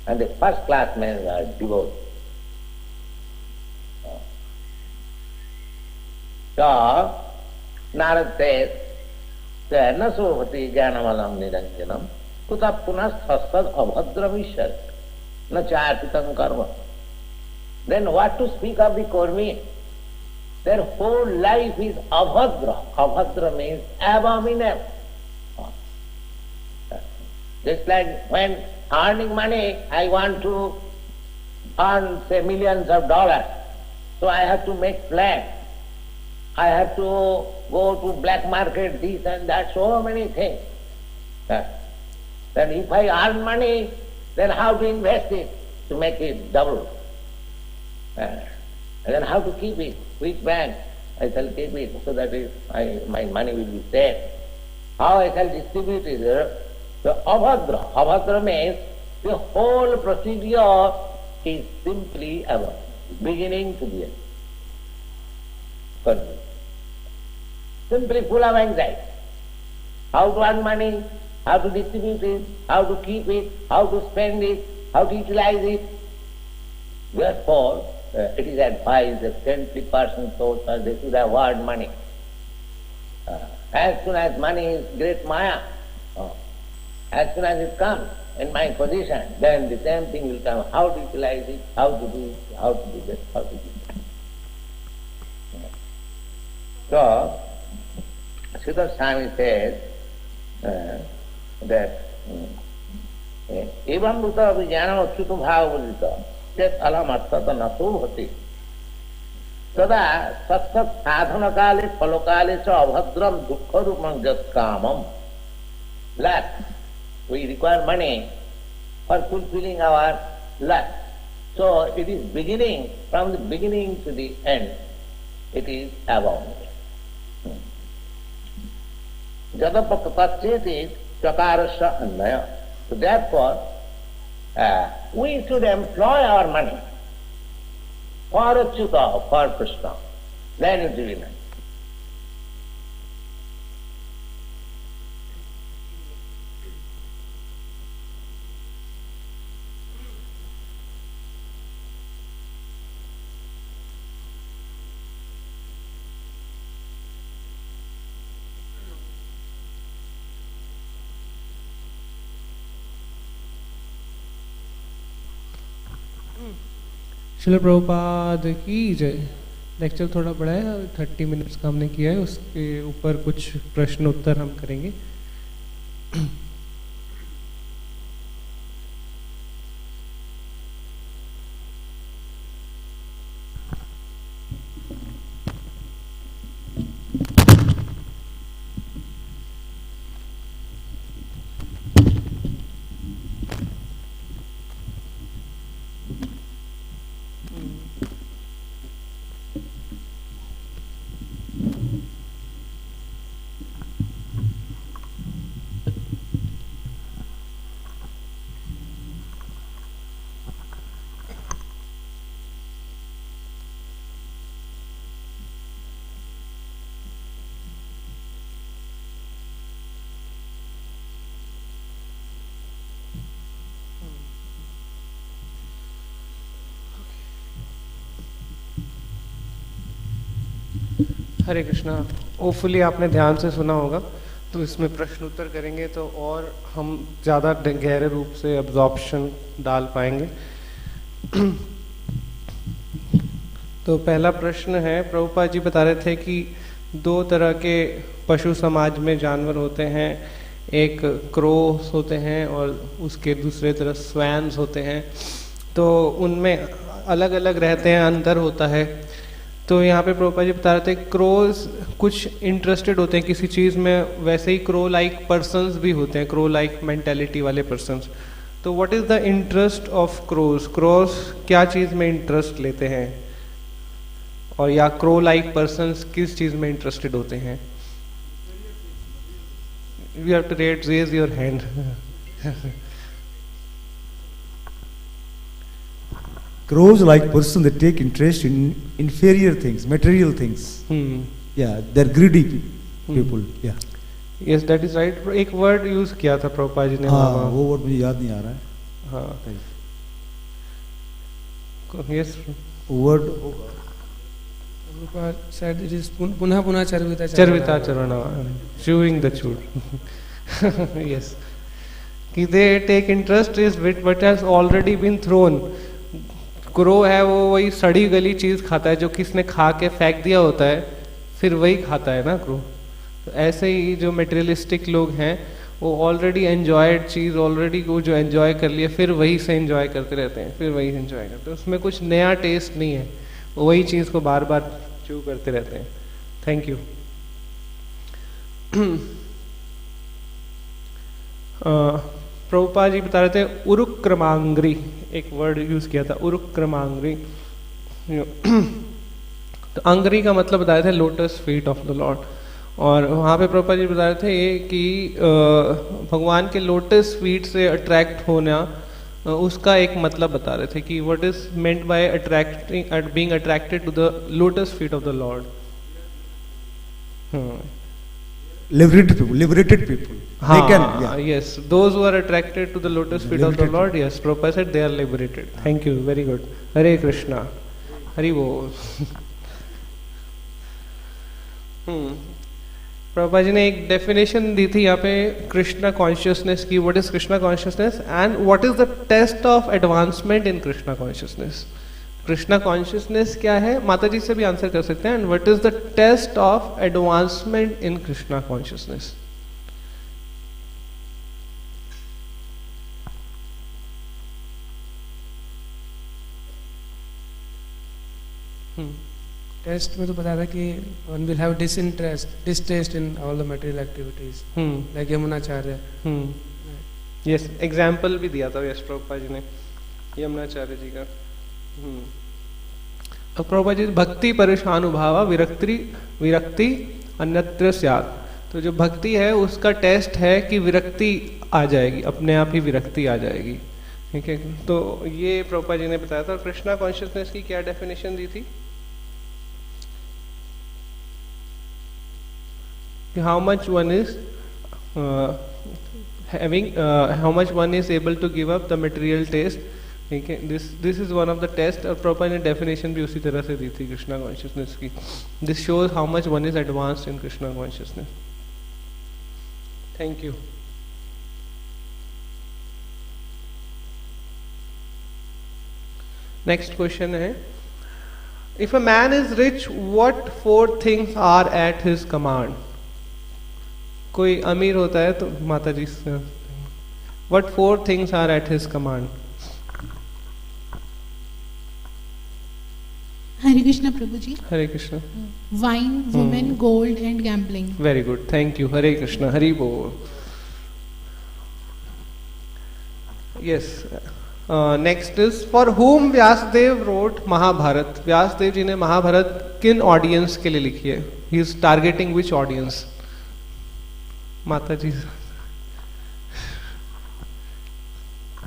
And the first class men are devotees. So, Narad says, na sovati jnanamalam niranjanam kuta punas sasad abhadramishar na charpitam karma. Then what to speak of the Kurmi? Their whole life is abhadra. Abhadra means abominable. Just like when earning money, I want to earn, say, millions of dollars. So I have to make plans. I have to go to black market, this and that, so many things. Then if I earn money, then how to invest it to make it double? And then how to keep it? Which bank I shall keep it so that my money will be safe? How I shall distribute it? So abhadra. Abhadra means the whole procedure is simply about beginning to the end. Simply full of anxiety. How to earn money, how to distribute it, how to keep it, how to spend it, how to utilize it. Therefore, it is advised that 20% souls they should avoid money. As soon as money is great maya, as soon as it comes in my position, then the same thing will come. How to utilize it, how to do it, how to do this, how to do that. So, Sridhar Swami says that evam bhuta vijnanam achyuto bhava chet alam arthata naso bhati tada sat sat sadhana kale phalo kale cha abhadram dukkha rupam jat kamam. Lack. We require money for fulfilling our lust. So it is beginning, from the beginning to the end, it is abominable. Jadapakapacheti chakarasya annaya. So therefore, we should employ our money for achyuta, for Krishna. Then it will be nice. Srila Prabhupada की जय। Lecture थोड़ा बड़ा है, 30 minutes का हमने किया है, उसके ऊपर कुछ प्रश्न उत्तर हम करेंगे। हरे कृष्णा। होपफुली आपने ध्यान से सुना होगा, तो इसमें प्रश्न उत्तर करेंगे तो और हम ज़्यादा गहरे रूप से अब्जॉर्प्शन डाल पाएंगे। तो पहला प्रश्न है, प्रभुपाद जी बता रहे थे कि दो तरह के पशु समाज में जानवर होते हैं, एक क्रोस होते हैं और उसके दूसरे तरफ स्वैन्स होते हैं, तो उनमें अलग अलग रहते हैं, अंतर होता है। तो यहाँ पे प्रभुपाद जी बता रहे थे क्रोस कुछ इंटरेस्टेड होते हैं किसी चीज़ में, वैसे ही क्रो लाइक पर्सन्स भी होते हैं, क्रो लाइक मेंटेलिटी वाले पर्सन्स। तो what is the interest of cross? Cross क्या चीज़ में इंटरेस्ट लेते हैं, और या क्रो लाइक पर्सन्स किस चीज़ में इंटरेस्टेड होते हैं? You have to raise your hand. Crows like person that take interest in inferior things, material things. Yeah, they're greedy people. Yeah. Yes, that is right. एक word use किया था प्रभुपाद जी ने। हाँ, वो word मुझे याद नहीं आ रहा है। हाँ। Yes. Word. said it is पुनः पुनः चर्विता चरवना, chewing the chewed. Yes. कि they take interest is with what has already been thrown. Crow है वो वही सड़ी गली चीज खाता है जो किसने खा के फेंक दिया होता है, फिर वही खाता है ना क्रो। तो ऐसे ही जो मटेरियलिस्टिक लोग हैं वो ऑलरेडी एंजॉयड चीज ऑलरेडी को जो एंजॉय कर लिया, फिर वही से एंजॉय करते रहते हैं, फिर वही एंजॉय करते हैं, उसमें कुछ नया टेस्ट नहीं है, वही चीज को बार बार च्यू करते रहते हैं। Thank you. प्रभुपाद जी बता रहे थे उरुक्रमांग्री, एक वर्ड यूज किया था उरुक्रमांग्री। तो अंग्री का मतलब बताए थे lotus feet of the Lord, और वहाँ पे प्रभुपाद जी बता रहे थे कि भगवान के लोटस फीट से अट्रैक्ट होना, उसका एक मतलब बता रहे थे कि what is meant by attracting being attracted to the lotus feet of the lord. Liberated people. They can. Yeah. Yes, those who are attracted to the lotus feet of the Lord. Yes, Prabhupada said they are liberated. Thank you. Very good. Hare Krishna. Hari Bol. Prabhupada ji ने एक definition दी थी यहाँ पे Krishna consciousness की। What is Krishna consciousness and what is the test of advancement in Krishna consciousness? Krishna consciousness क्या है, माता जी से भी आंसर कर सकते हैं। And what is the test of advancement in Krishna consciousness? Test में तो बता था कि one will have distaste in all the material activities, like Yamunacharya. Yes, example भी दिया था यश प्रभुपाद जी ने यमुनाचार्य जी का। अब प्रभुपाद जी भक्ति परेशानुभावा विरक्ति अन्यत्र स्यात्। तो जो भक्ति है उसका टेस्ट है कि विरक्ति आ जाएगी, अपने आप ही विरक्ति आ जाएगी। ठीक है, तो ये प्रभुपाद जी ने बताया था। कृष्णा कॉन्शियसनेस की क्या डेफिनेशन दी थी? How much one is how much one is able to give up the material taste. ठीक है, this is one of the test, और प्रॉपर ने डेफिनेशन भी उसी तरह से दी थी कृष्णा कॉन्शियसनेस की। This shows how much one is advanced in Krishna consciousness. Thank you. Next question है, if a man is rich, what 4 things are at his command? कोई अमीर होता है तो माता जी से, what 4 things are at his command? Hare Krishna प्रभु जी। Hare Krishna. Wine, women, gold and gambling. Very good, thank you. Hare Krishna, Hari Bol. Yes, next is for whom Vyasadeva wrote Mahabharata. Vyasadeva ji ने महाभारत किन ऑडियंस के लिए लिखी है? He is targeting which audience? माता जी।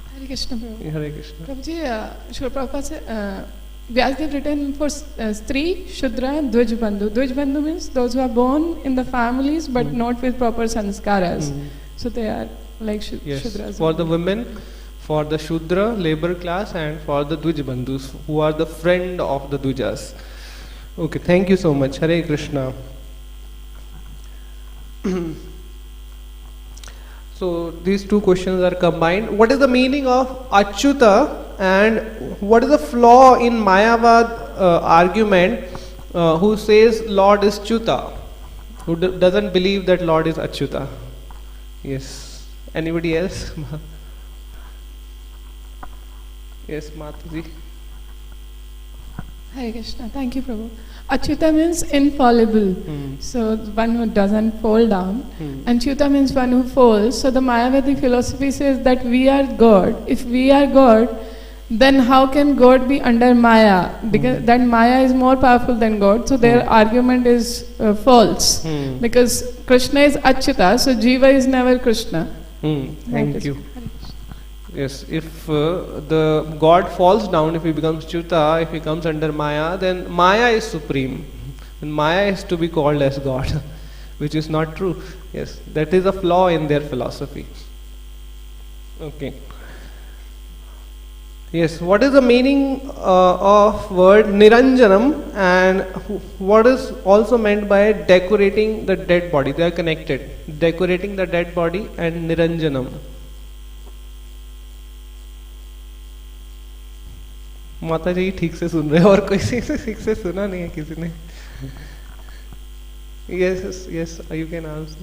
हरे कृष्ण प्रभु। हरे कृष्ण प्रभु जी, श्री प्रभुपाद से Vyasdev written for Stri, Shudra and Dvij Bandhu. Dvij Bandhu means those who are born in the families but not with proper sanskaras. So they are like Shudras. For the women, for the Shudra labor class, and for the Dvij Bandhus who are the friend of the Dvijas. Okay, thank you so much. Hare Krishna. So these two questions are combined. What is the meaning of Achyuta and what is the flaw in Mayavad argument who says Lord is Chuta? Who doesn't believe that Lord is Achyuta? Yes. Anybody else? Yes, Mataji. Hare Krishna. Thank you, Prabhu. Achyuta means infallible. So one who doesn't fall down. And Chuta means one who falls. So the Mayavadi philosophy says that we are God. If we are God, then how can God be under Maya? Because that Maya is more powerful than God. So their argument is false. Because Krishna is Achyuta, so Jiva is never Krishna. Thank you. Yes, if the God falls down, if he becomes Chuta, if he comes under Maya, then Maya is supreme. And Maya is to be called as God, which is not true. Yes, that is a flaw in their philosophy. Okay. Yes, what is the meaning of word Niranjanam and what is also meant by decorating the dead body? They are connected. Decorating the dead body and Niranjanam. माता जी ठीक से सुन रहे हैं और कोई ठीक से सुना नहीं है किसी ने. Yes, you can answer.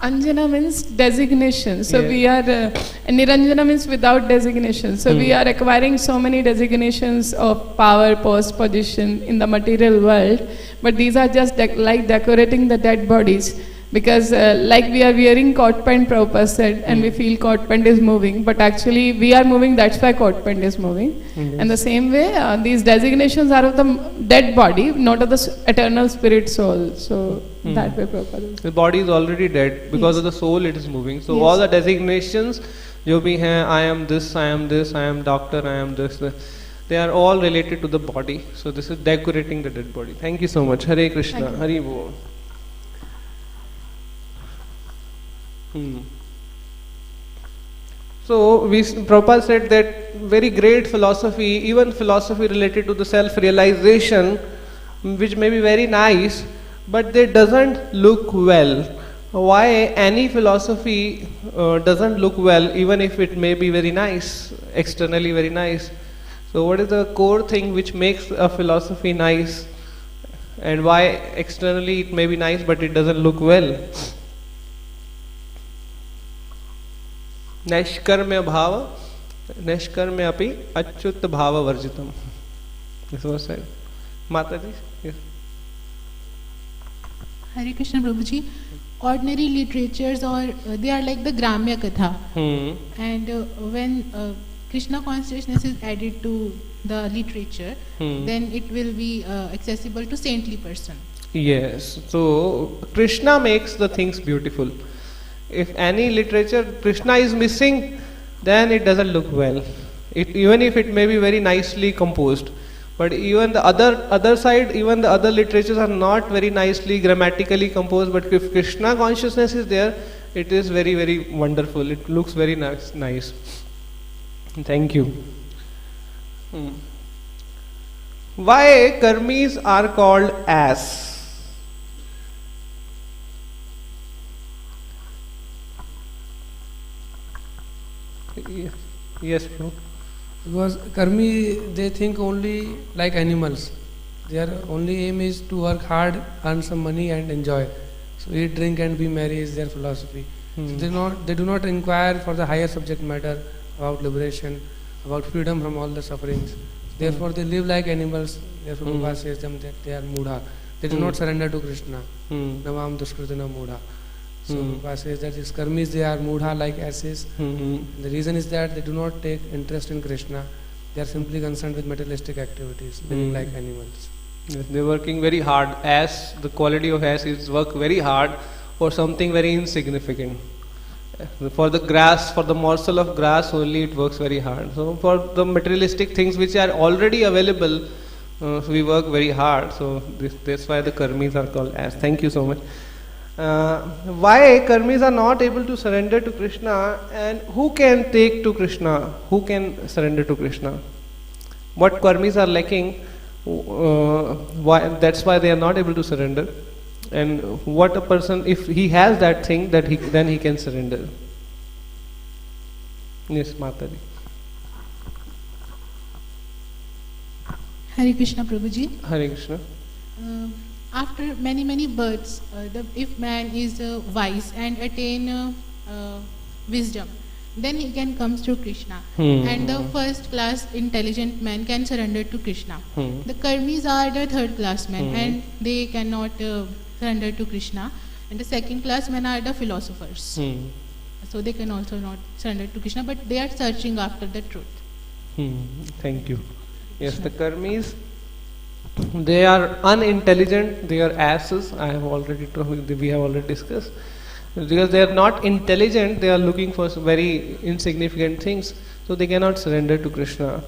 Anjana means designation. So we are, and Niranjana means without designation. So we are acquiring so many designations of power, post, position in the material world. But these are just like decorating the dead bodies. Because like we are wearing coat pant, Prabhupada said, and we feel coat pant is moving, but actually we are moving, that's why coat pant is moving. And the same way, these designations are of the dead body, not of the eternal spirit soul. So that way Prabhupada. The body is already dead, because of the soul it is moving. So all the designations, jo bhi hain, I am this, I am this, I am doctor, I am this, they are all related to the body. So this is decorating the dead body. Thank you so much. Hare Krishna. Hari Bol. So Prabhupada said that very great philosophy, even philosophy related to the self-realization, which may be very nice, but they doesn't look well. Why any philosophy doesn't look well, even if it may be very nice, externally very nice. So what is the core thing which makes a philosophy nice, and why externally it may be nice but it doesn't look well? Naiškarmya bhava, naiškarmya api achyut bhava varjitam. This was said. Mataji, yes. Hare Krishna Prabhuji. Ordinary literatures or they are like the Gramya Katha. And when Krishna Consciousness is added to the literature, then it will be accessible to saintly person. Yes. So Krishna makes the things beautiful. If any literature Krishna is missing, then it doesn't look well. Even if it may be very nicely composed. But even the other side, even the other literatures are not very nicely grammatically composed. But if Krishna consciousness is there, it is very, very wonderful. It looks very nice. Thank you. Why karmis are called as? Yes, bro. Because karmi, they think only like animals. Their only aim is to work hard, earn some money and enjoy. So eat, drink and be merry is their philosophy. So they do not inquire for the higher subject matter about liberation, about freedom from all the sufferings. Therefore they live like animals. Therefore Prabhupada says them that they are mudha. They do not surrender to Krishna. Navam duskritina mudha. So Prabhupada says that these karmis, they are mudha like asses. The reason is that they do not take interest in Krishna. They are simply concerned with materialistic activities, living like animals. Yes, they are working very hard. Ass, the quality of ass is work very hard for something very insignificant. For the grass, for the morsel of grass only it works very hard. So for the materialistic things which are already available, we work very hard. So that's why the karmis are called as. Thank you so much. Why karmis are not able to surrender to Krishna, and who can take to Krishna? Who can surrender to Krishna? What karmis are lacking That's why they are not able to surrender. And what a person, if he has that thing, then he can surrender. Yes, Mataji. Hare Krishna, Prabhuji. Hare Krishna. After many births, if man is wise and attain wisdom, then he can come to Krishna. And the first class intelligent man can surrender to Krishna. The karmis are the third class men and they cannot surrender to Krishna. And the second class men are the philosophers. So they can also not surrender to Krishna, but they are searching after the truth. Thank you. Yes, the karmis, they are unintelligent, they are asses. We have already discussed. Because they are not intelligent, they are looking for very insignificant things, so they cannot surrender to Krishna.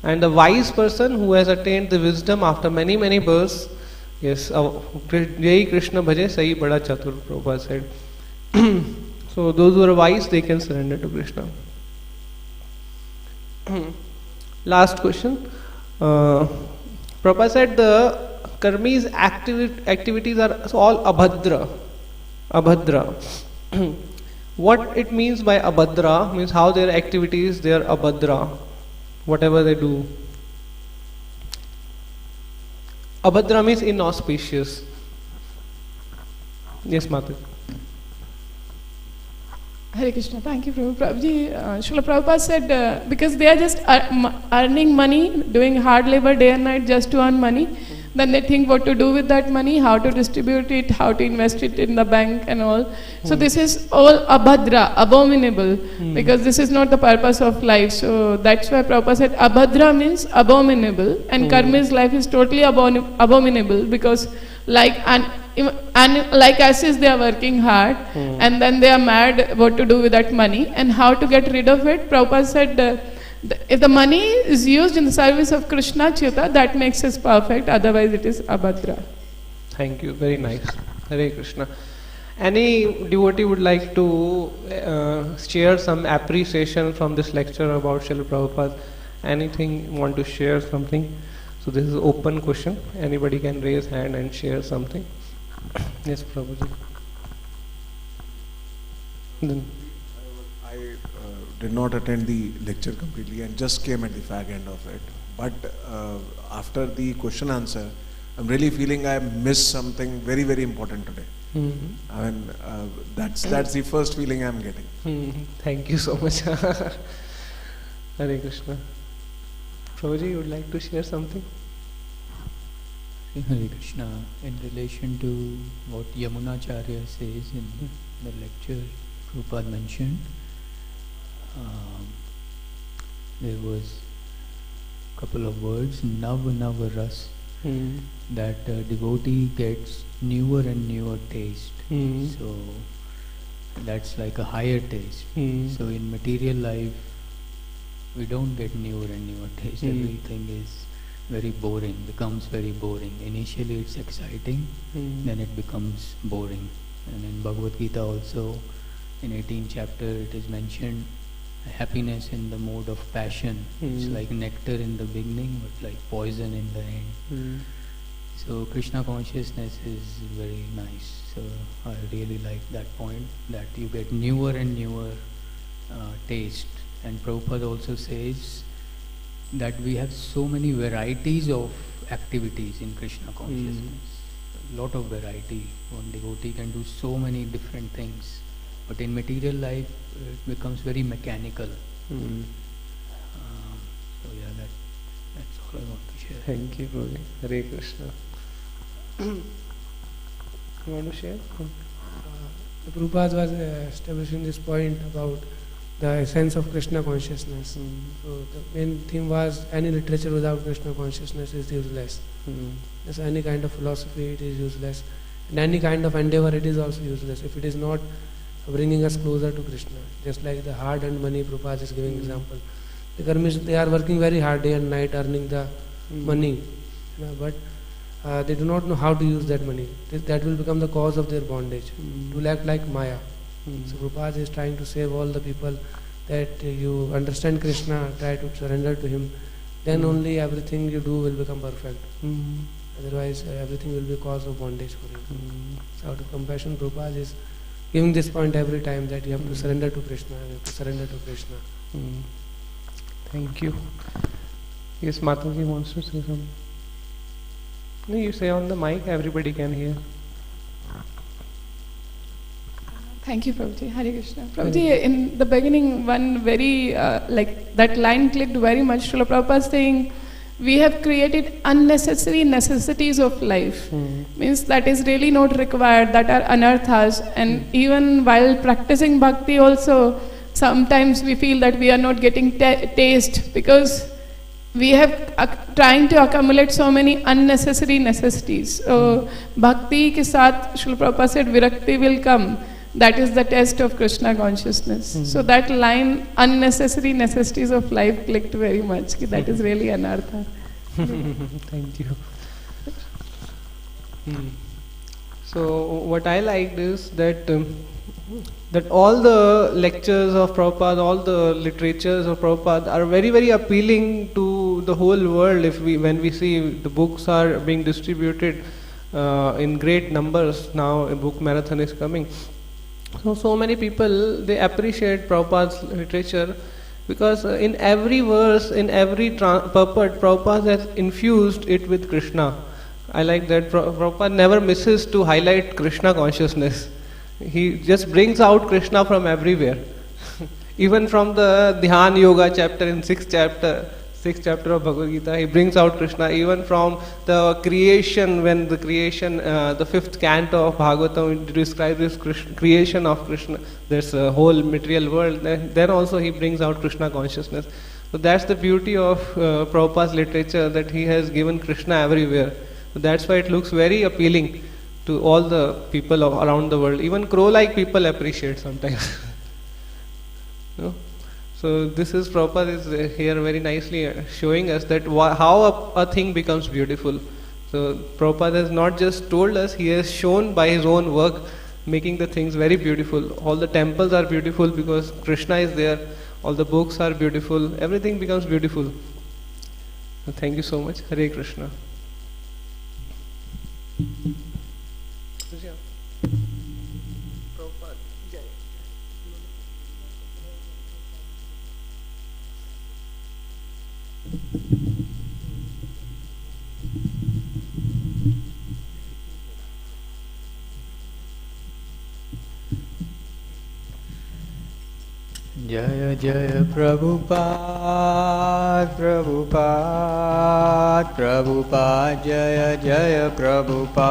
And the wise person who has attained the wisdom after many births, yes, Jai Krishna Bhaje Sai Bada Chatur, Prabhupada said. So those who are wise, they can surrender to Krishna. Last question. Prabhupada said the karmis activities are all abhadra. What it means by abhadra means how their activities, they are abhadra, whatever they do. Abhadra means inauspicious. Yes, Mata. Hare Krishna. Thank you, Prabhuji. Srila Prabhupada said because they are just earning money, doing hard labor day and night just to earn money. Then they think what to do with that money, how to distribute it, how to invest it in the bank and all. So this is all abhadra, abominable, because this is not the purpose of life. So that's why Prabhupada said abhadra means abominable, and karmi's life is totally abominable, because like asses they are working hard and then they are mad what to do with that money and how to get rid of it. Prabhupada said if the money is used in the service of Krishna Chita, that makes us perfect, otherwise it is abhadra. Thank you, very nice. Hare Krishna. Any devotee would like to share some appreciation from this lecture about Srila Prabhupada? Anything, want to share something? So this is open question. Anybody can raise hand and share something. Yes, Prabhuji. Then. I did not attend the lecture completely and just came at the fag end of it. But after the question answer, I'm really feeling I missed something very, very important today. I mean, that's the first feeling I'm getting. Thank you so much. Hare Krishna. Prabhuji, you would like to share something? Hare Krishna. In relation to what Yamunacharya says in the lecture Prabhupada mentioned, there was a couple of words, Nav Ras, that devotee gets newer and newer taste. So that's like a higher taste. So in material life, we don't get newer and newer taste. Everything is very boring, becomes very boring. Initially it's exciting, then it becomes boring. And in Bhagavad-gita also, in 18th chapter, it is mentioned happiness in the mode of passion. It's like nectar in the beginning, but like poison in the end. So Krishna consciousness is very nice. So I really like that point, that you get newer and newer taste. And Prabhupada also says that we have so many varieties of activities in Krishna consciousness. A lot of variety. One devotee can do so many different things. But in material life, it becomes very mechanical. So yeah, that's all I want to share. Thank you, Prabhuji. Hare Krishna. You want to share? Prabhupada was establishing this point about the essence of Krishna consciousness. So the main theme was any literature without Krishna consciousness is useless. Yes, any kind of philosophy, it is useless. And any kind of endeavor, it is also useless if it is not bringing us closer to Krishna. Just like the hard earned money, Prabhupada is giving example. The karmis, they are working very hard day and night earning the money, but they do not know how to use that money. That will become the cause of their bondage, to act like Maya. So Prabhupada is trying to save all the people that you understand Krishna, try to surrender to him, then only everything you do will become perfect. Otherwise, everything will be a cause of bondage for you. So out of compassion, Prabhupada is giving this point every time that you have to surrender to Krishna, you have to surrender to Krishna. Thank you. Yes, Mataji wants to say something. No, you say on the mic, everybody can hear. Thank you, Prabhuji. Hare Krishna. Prabhuji, in the beginning, one very, like that line clicked very much. Srila Prabhupada saying, we have created unnecessary necessities of life. Means that is really not required, that are anarthas. And even while practicing bhakti also, sometimes we feel that we are not getting taste because we have trying to accumulate so many unnecessary necessities. So bhakti ke saath, Srila Prabhupada said, virakti will come. That is the test of Krishna consciousness. So that line, unnecessary necessities of life, clicked very much. That is really anartha. Thank you. So what I liked is that that all the lectures of Prabhupada, all the literatures of Prabhupada are very, very appealing to the whole world. When we see the books are being distributed in great numbers now, a book marathon is coming. So many people, they appreciate Prabhupada's literature because in every verse, in every purport, Prabhupada has infused it with Krishna. I like that Prabhupada never misses to highlight Krishna consciousness. He just brings out Krishna from everywhere. Even from the Dhyan Yoga chapter in 6th chapter of Bhagavad-gita, he brings out Krishna. Even from the creation, when the creation, the 5th canto of Bhagavatam describes this creation of Krishna, there's a whole material world, then also he brings out Krishna consciousness. So that's the beauty of Prabhupada's literature, that he has given Krishna everywhere. So that's why it looks very appealing to all the people around the world. Even crow-like people appreciate sometimes. No? So this is Prabhupada is here very nicely showing us that how a thing becomes beautiful. So Prabhupada has not just told us, he has shown by his own work, making the things very beautiful. All the temples are beautiful because Krishna is there. All the books are beautiful. Everything becomes beautiful. So thank you so much. Hare Krishna. Jaya Jaya Prabhupada, Prabhupada, Prabhupada, Jaya Jaya Prabhupada.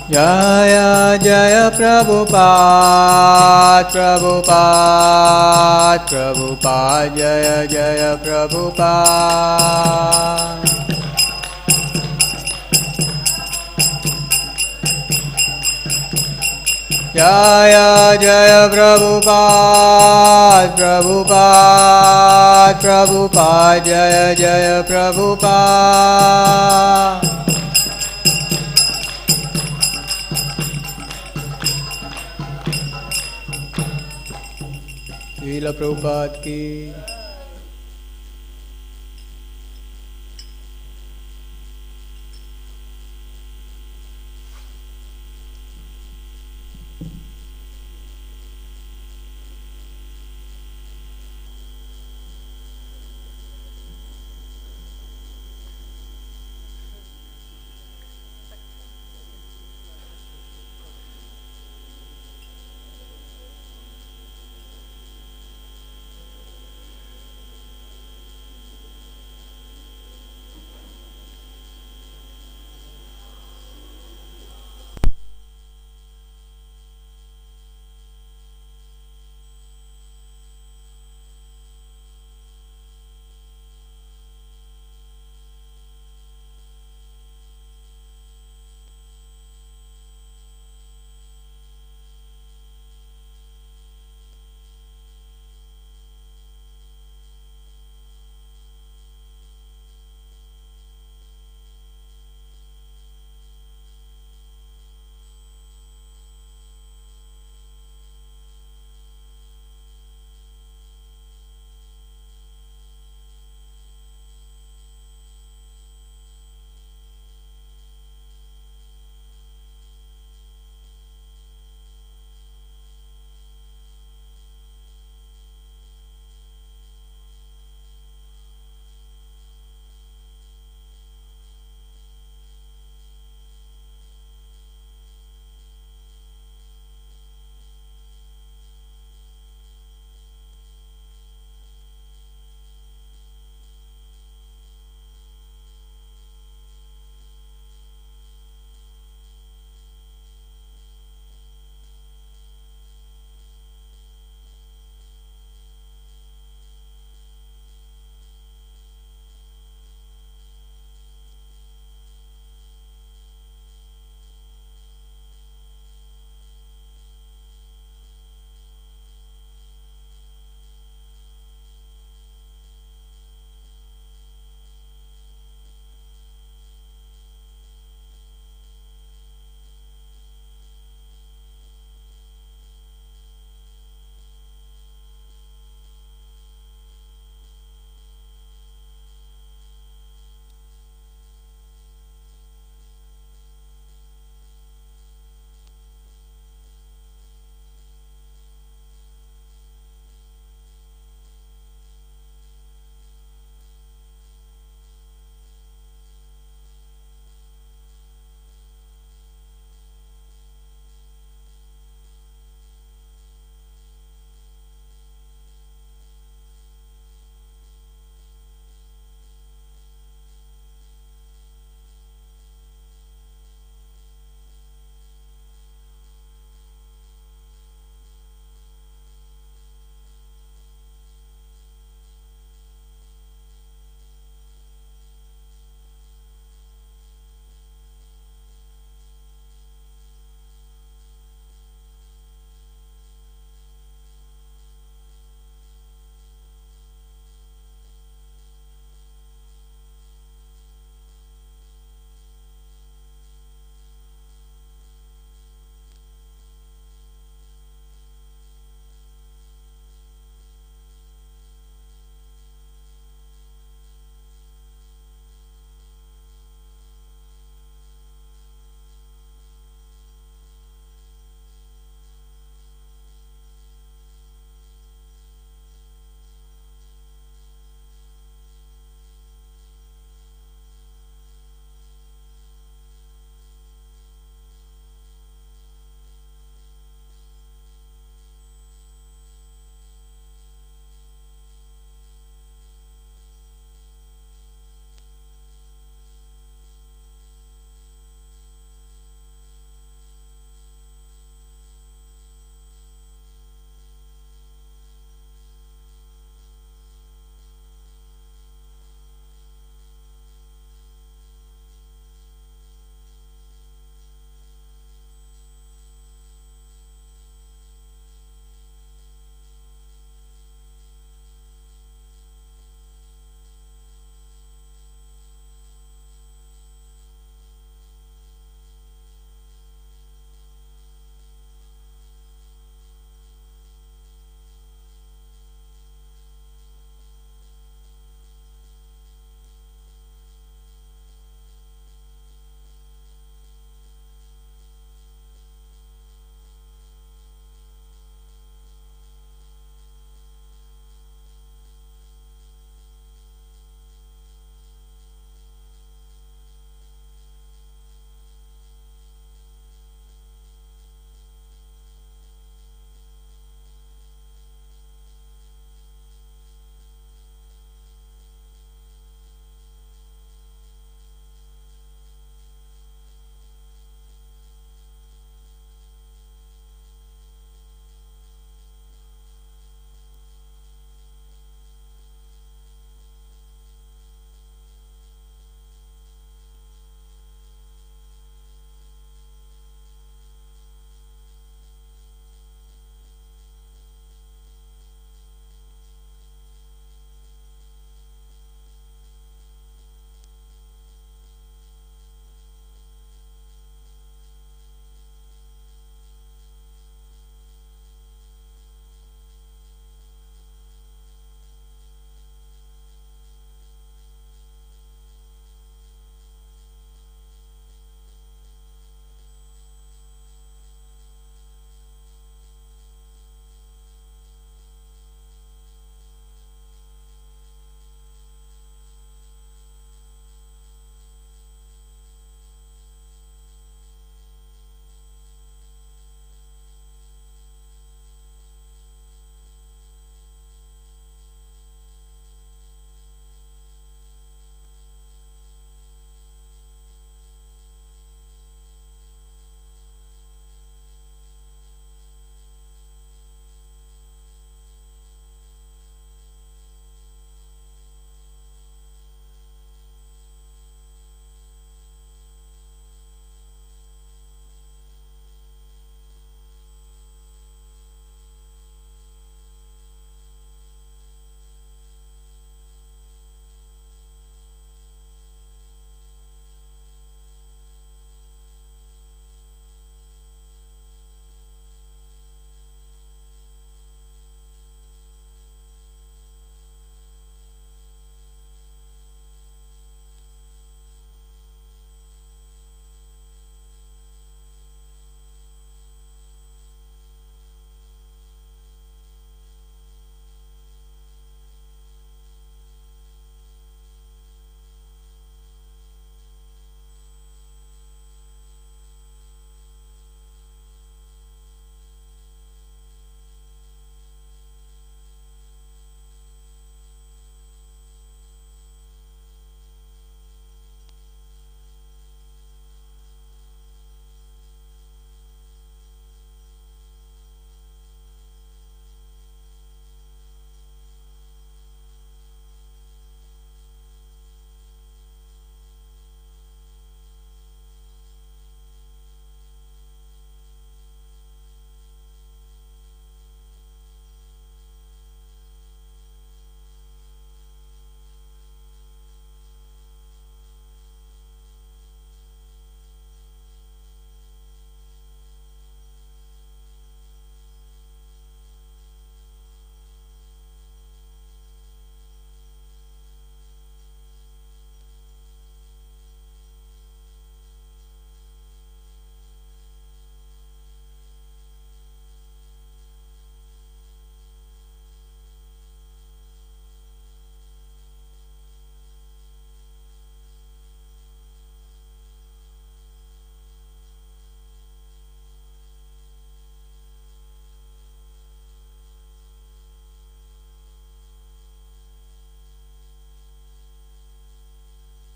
Jaya Jaya Prabhupada, Prabhupada, Prabhupada, Jaya Jaya Prabhupada. Jaya Jaya Prabhupada, Prabhupada, Prabhupada, Jaya Jaya Prabhupada. Srila Prabhupada ki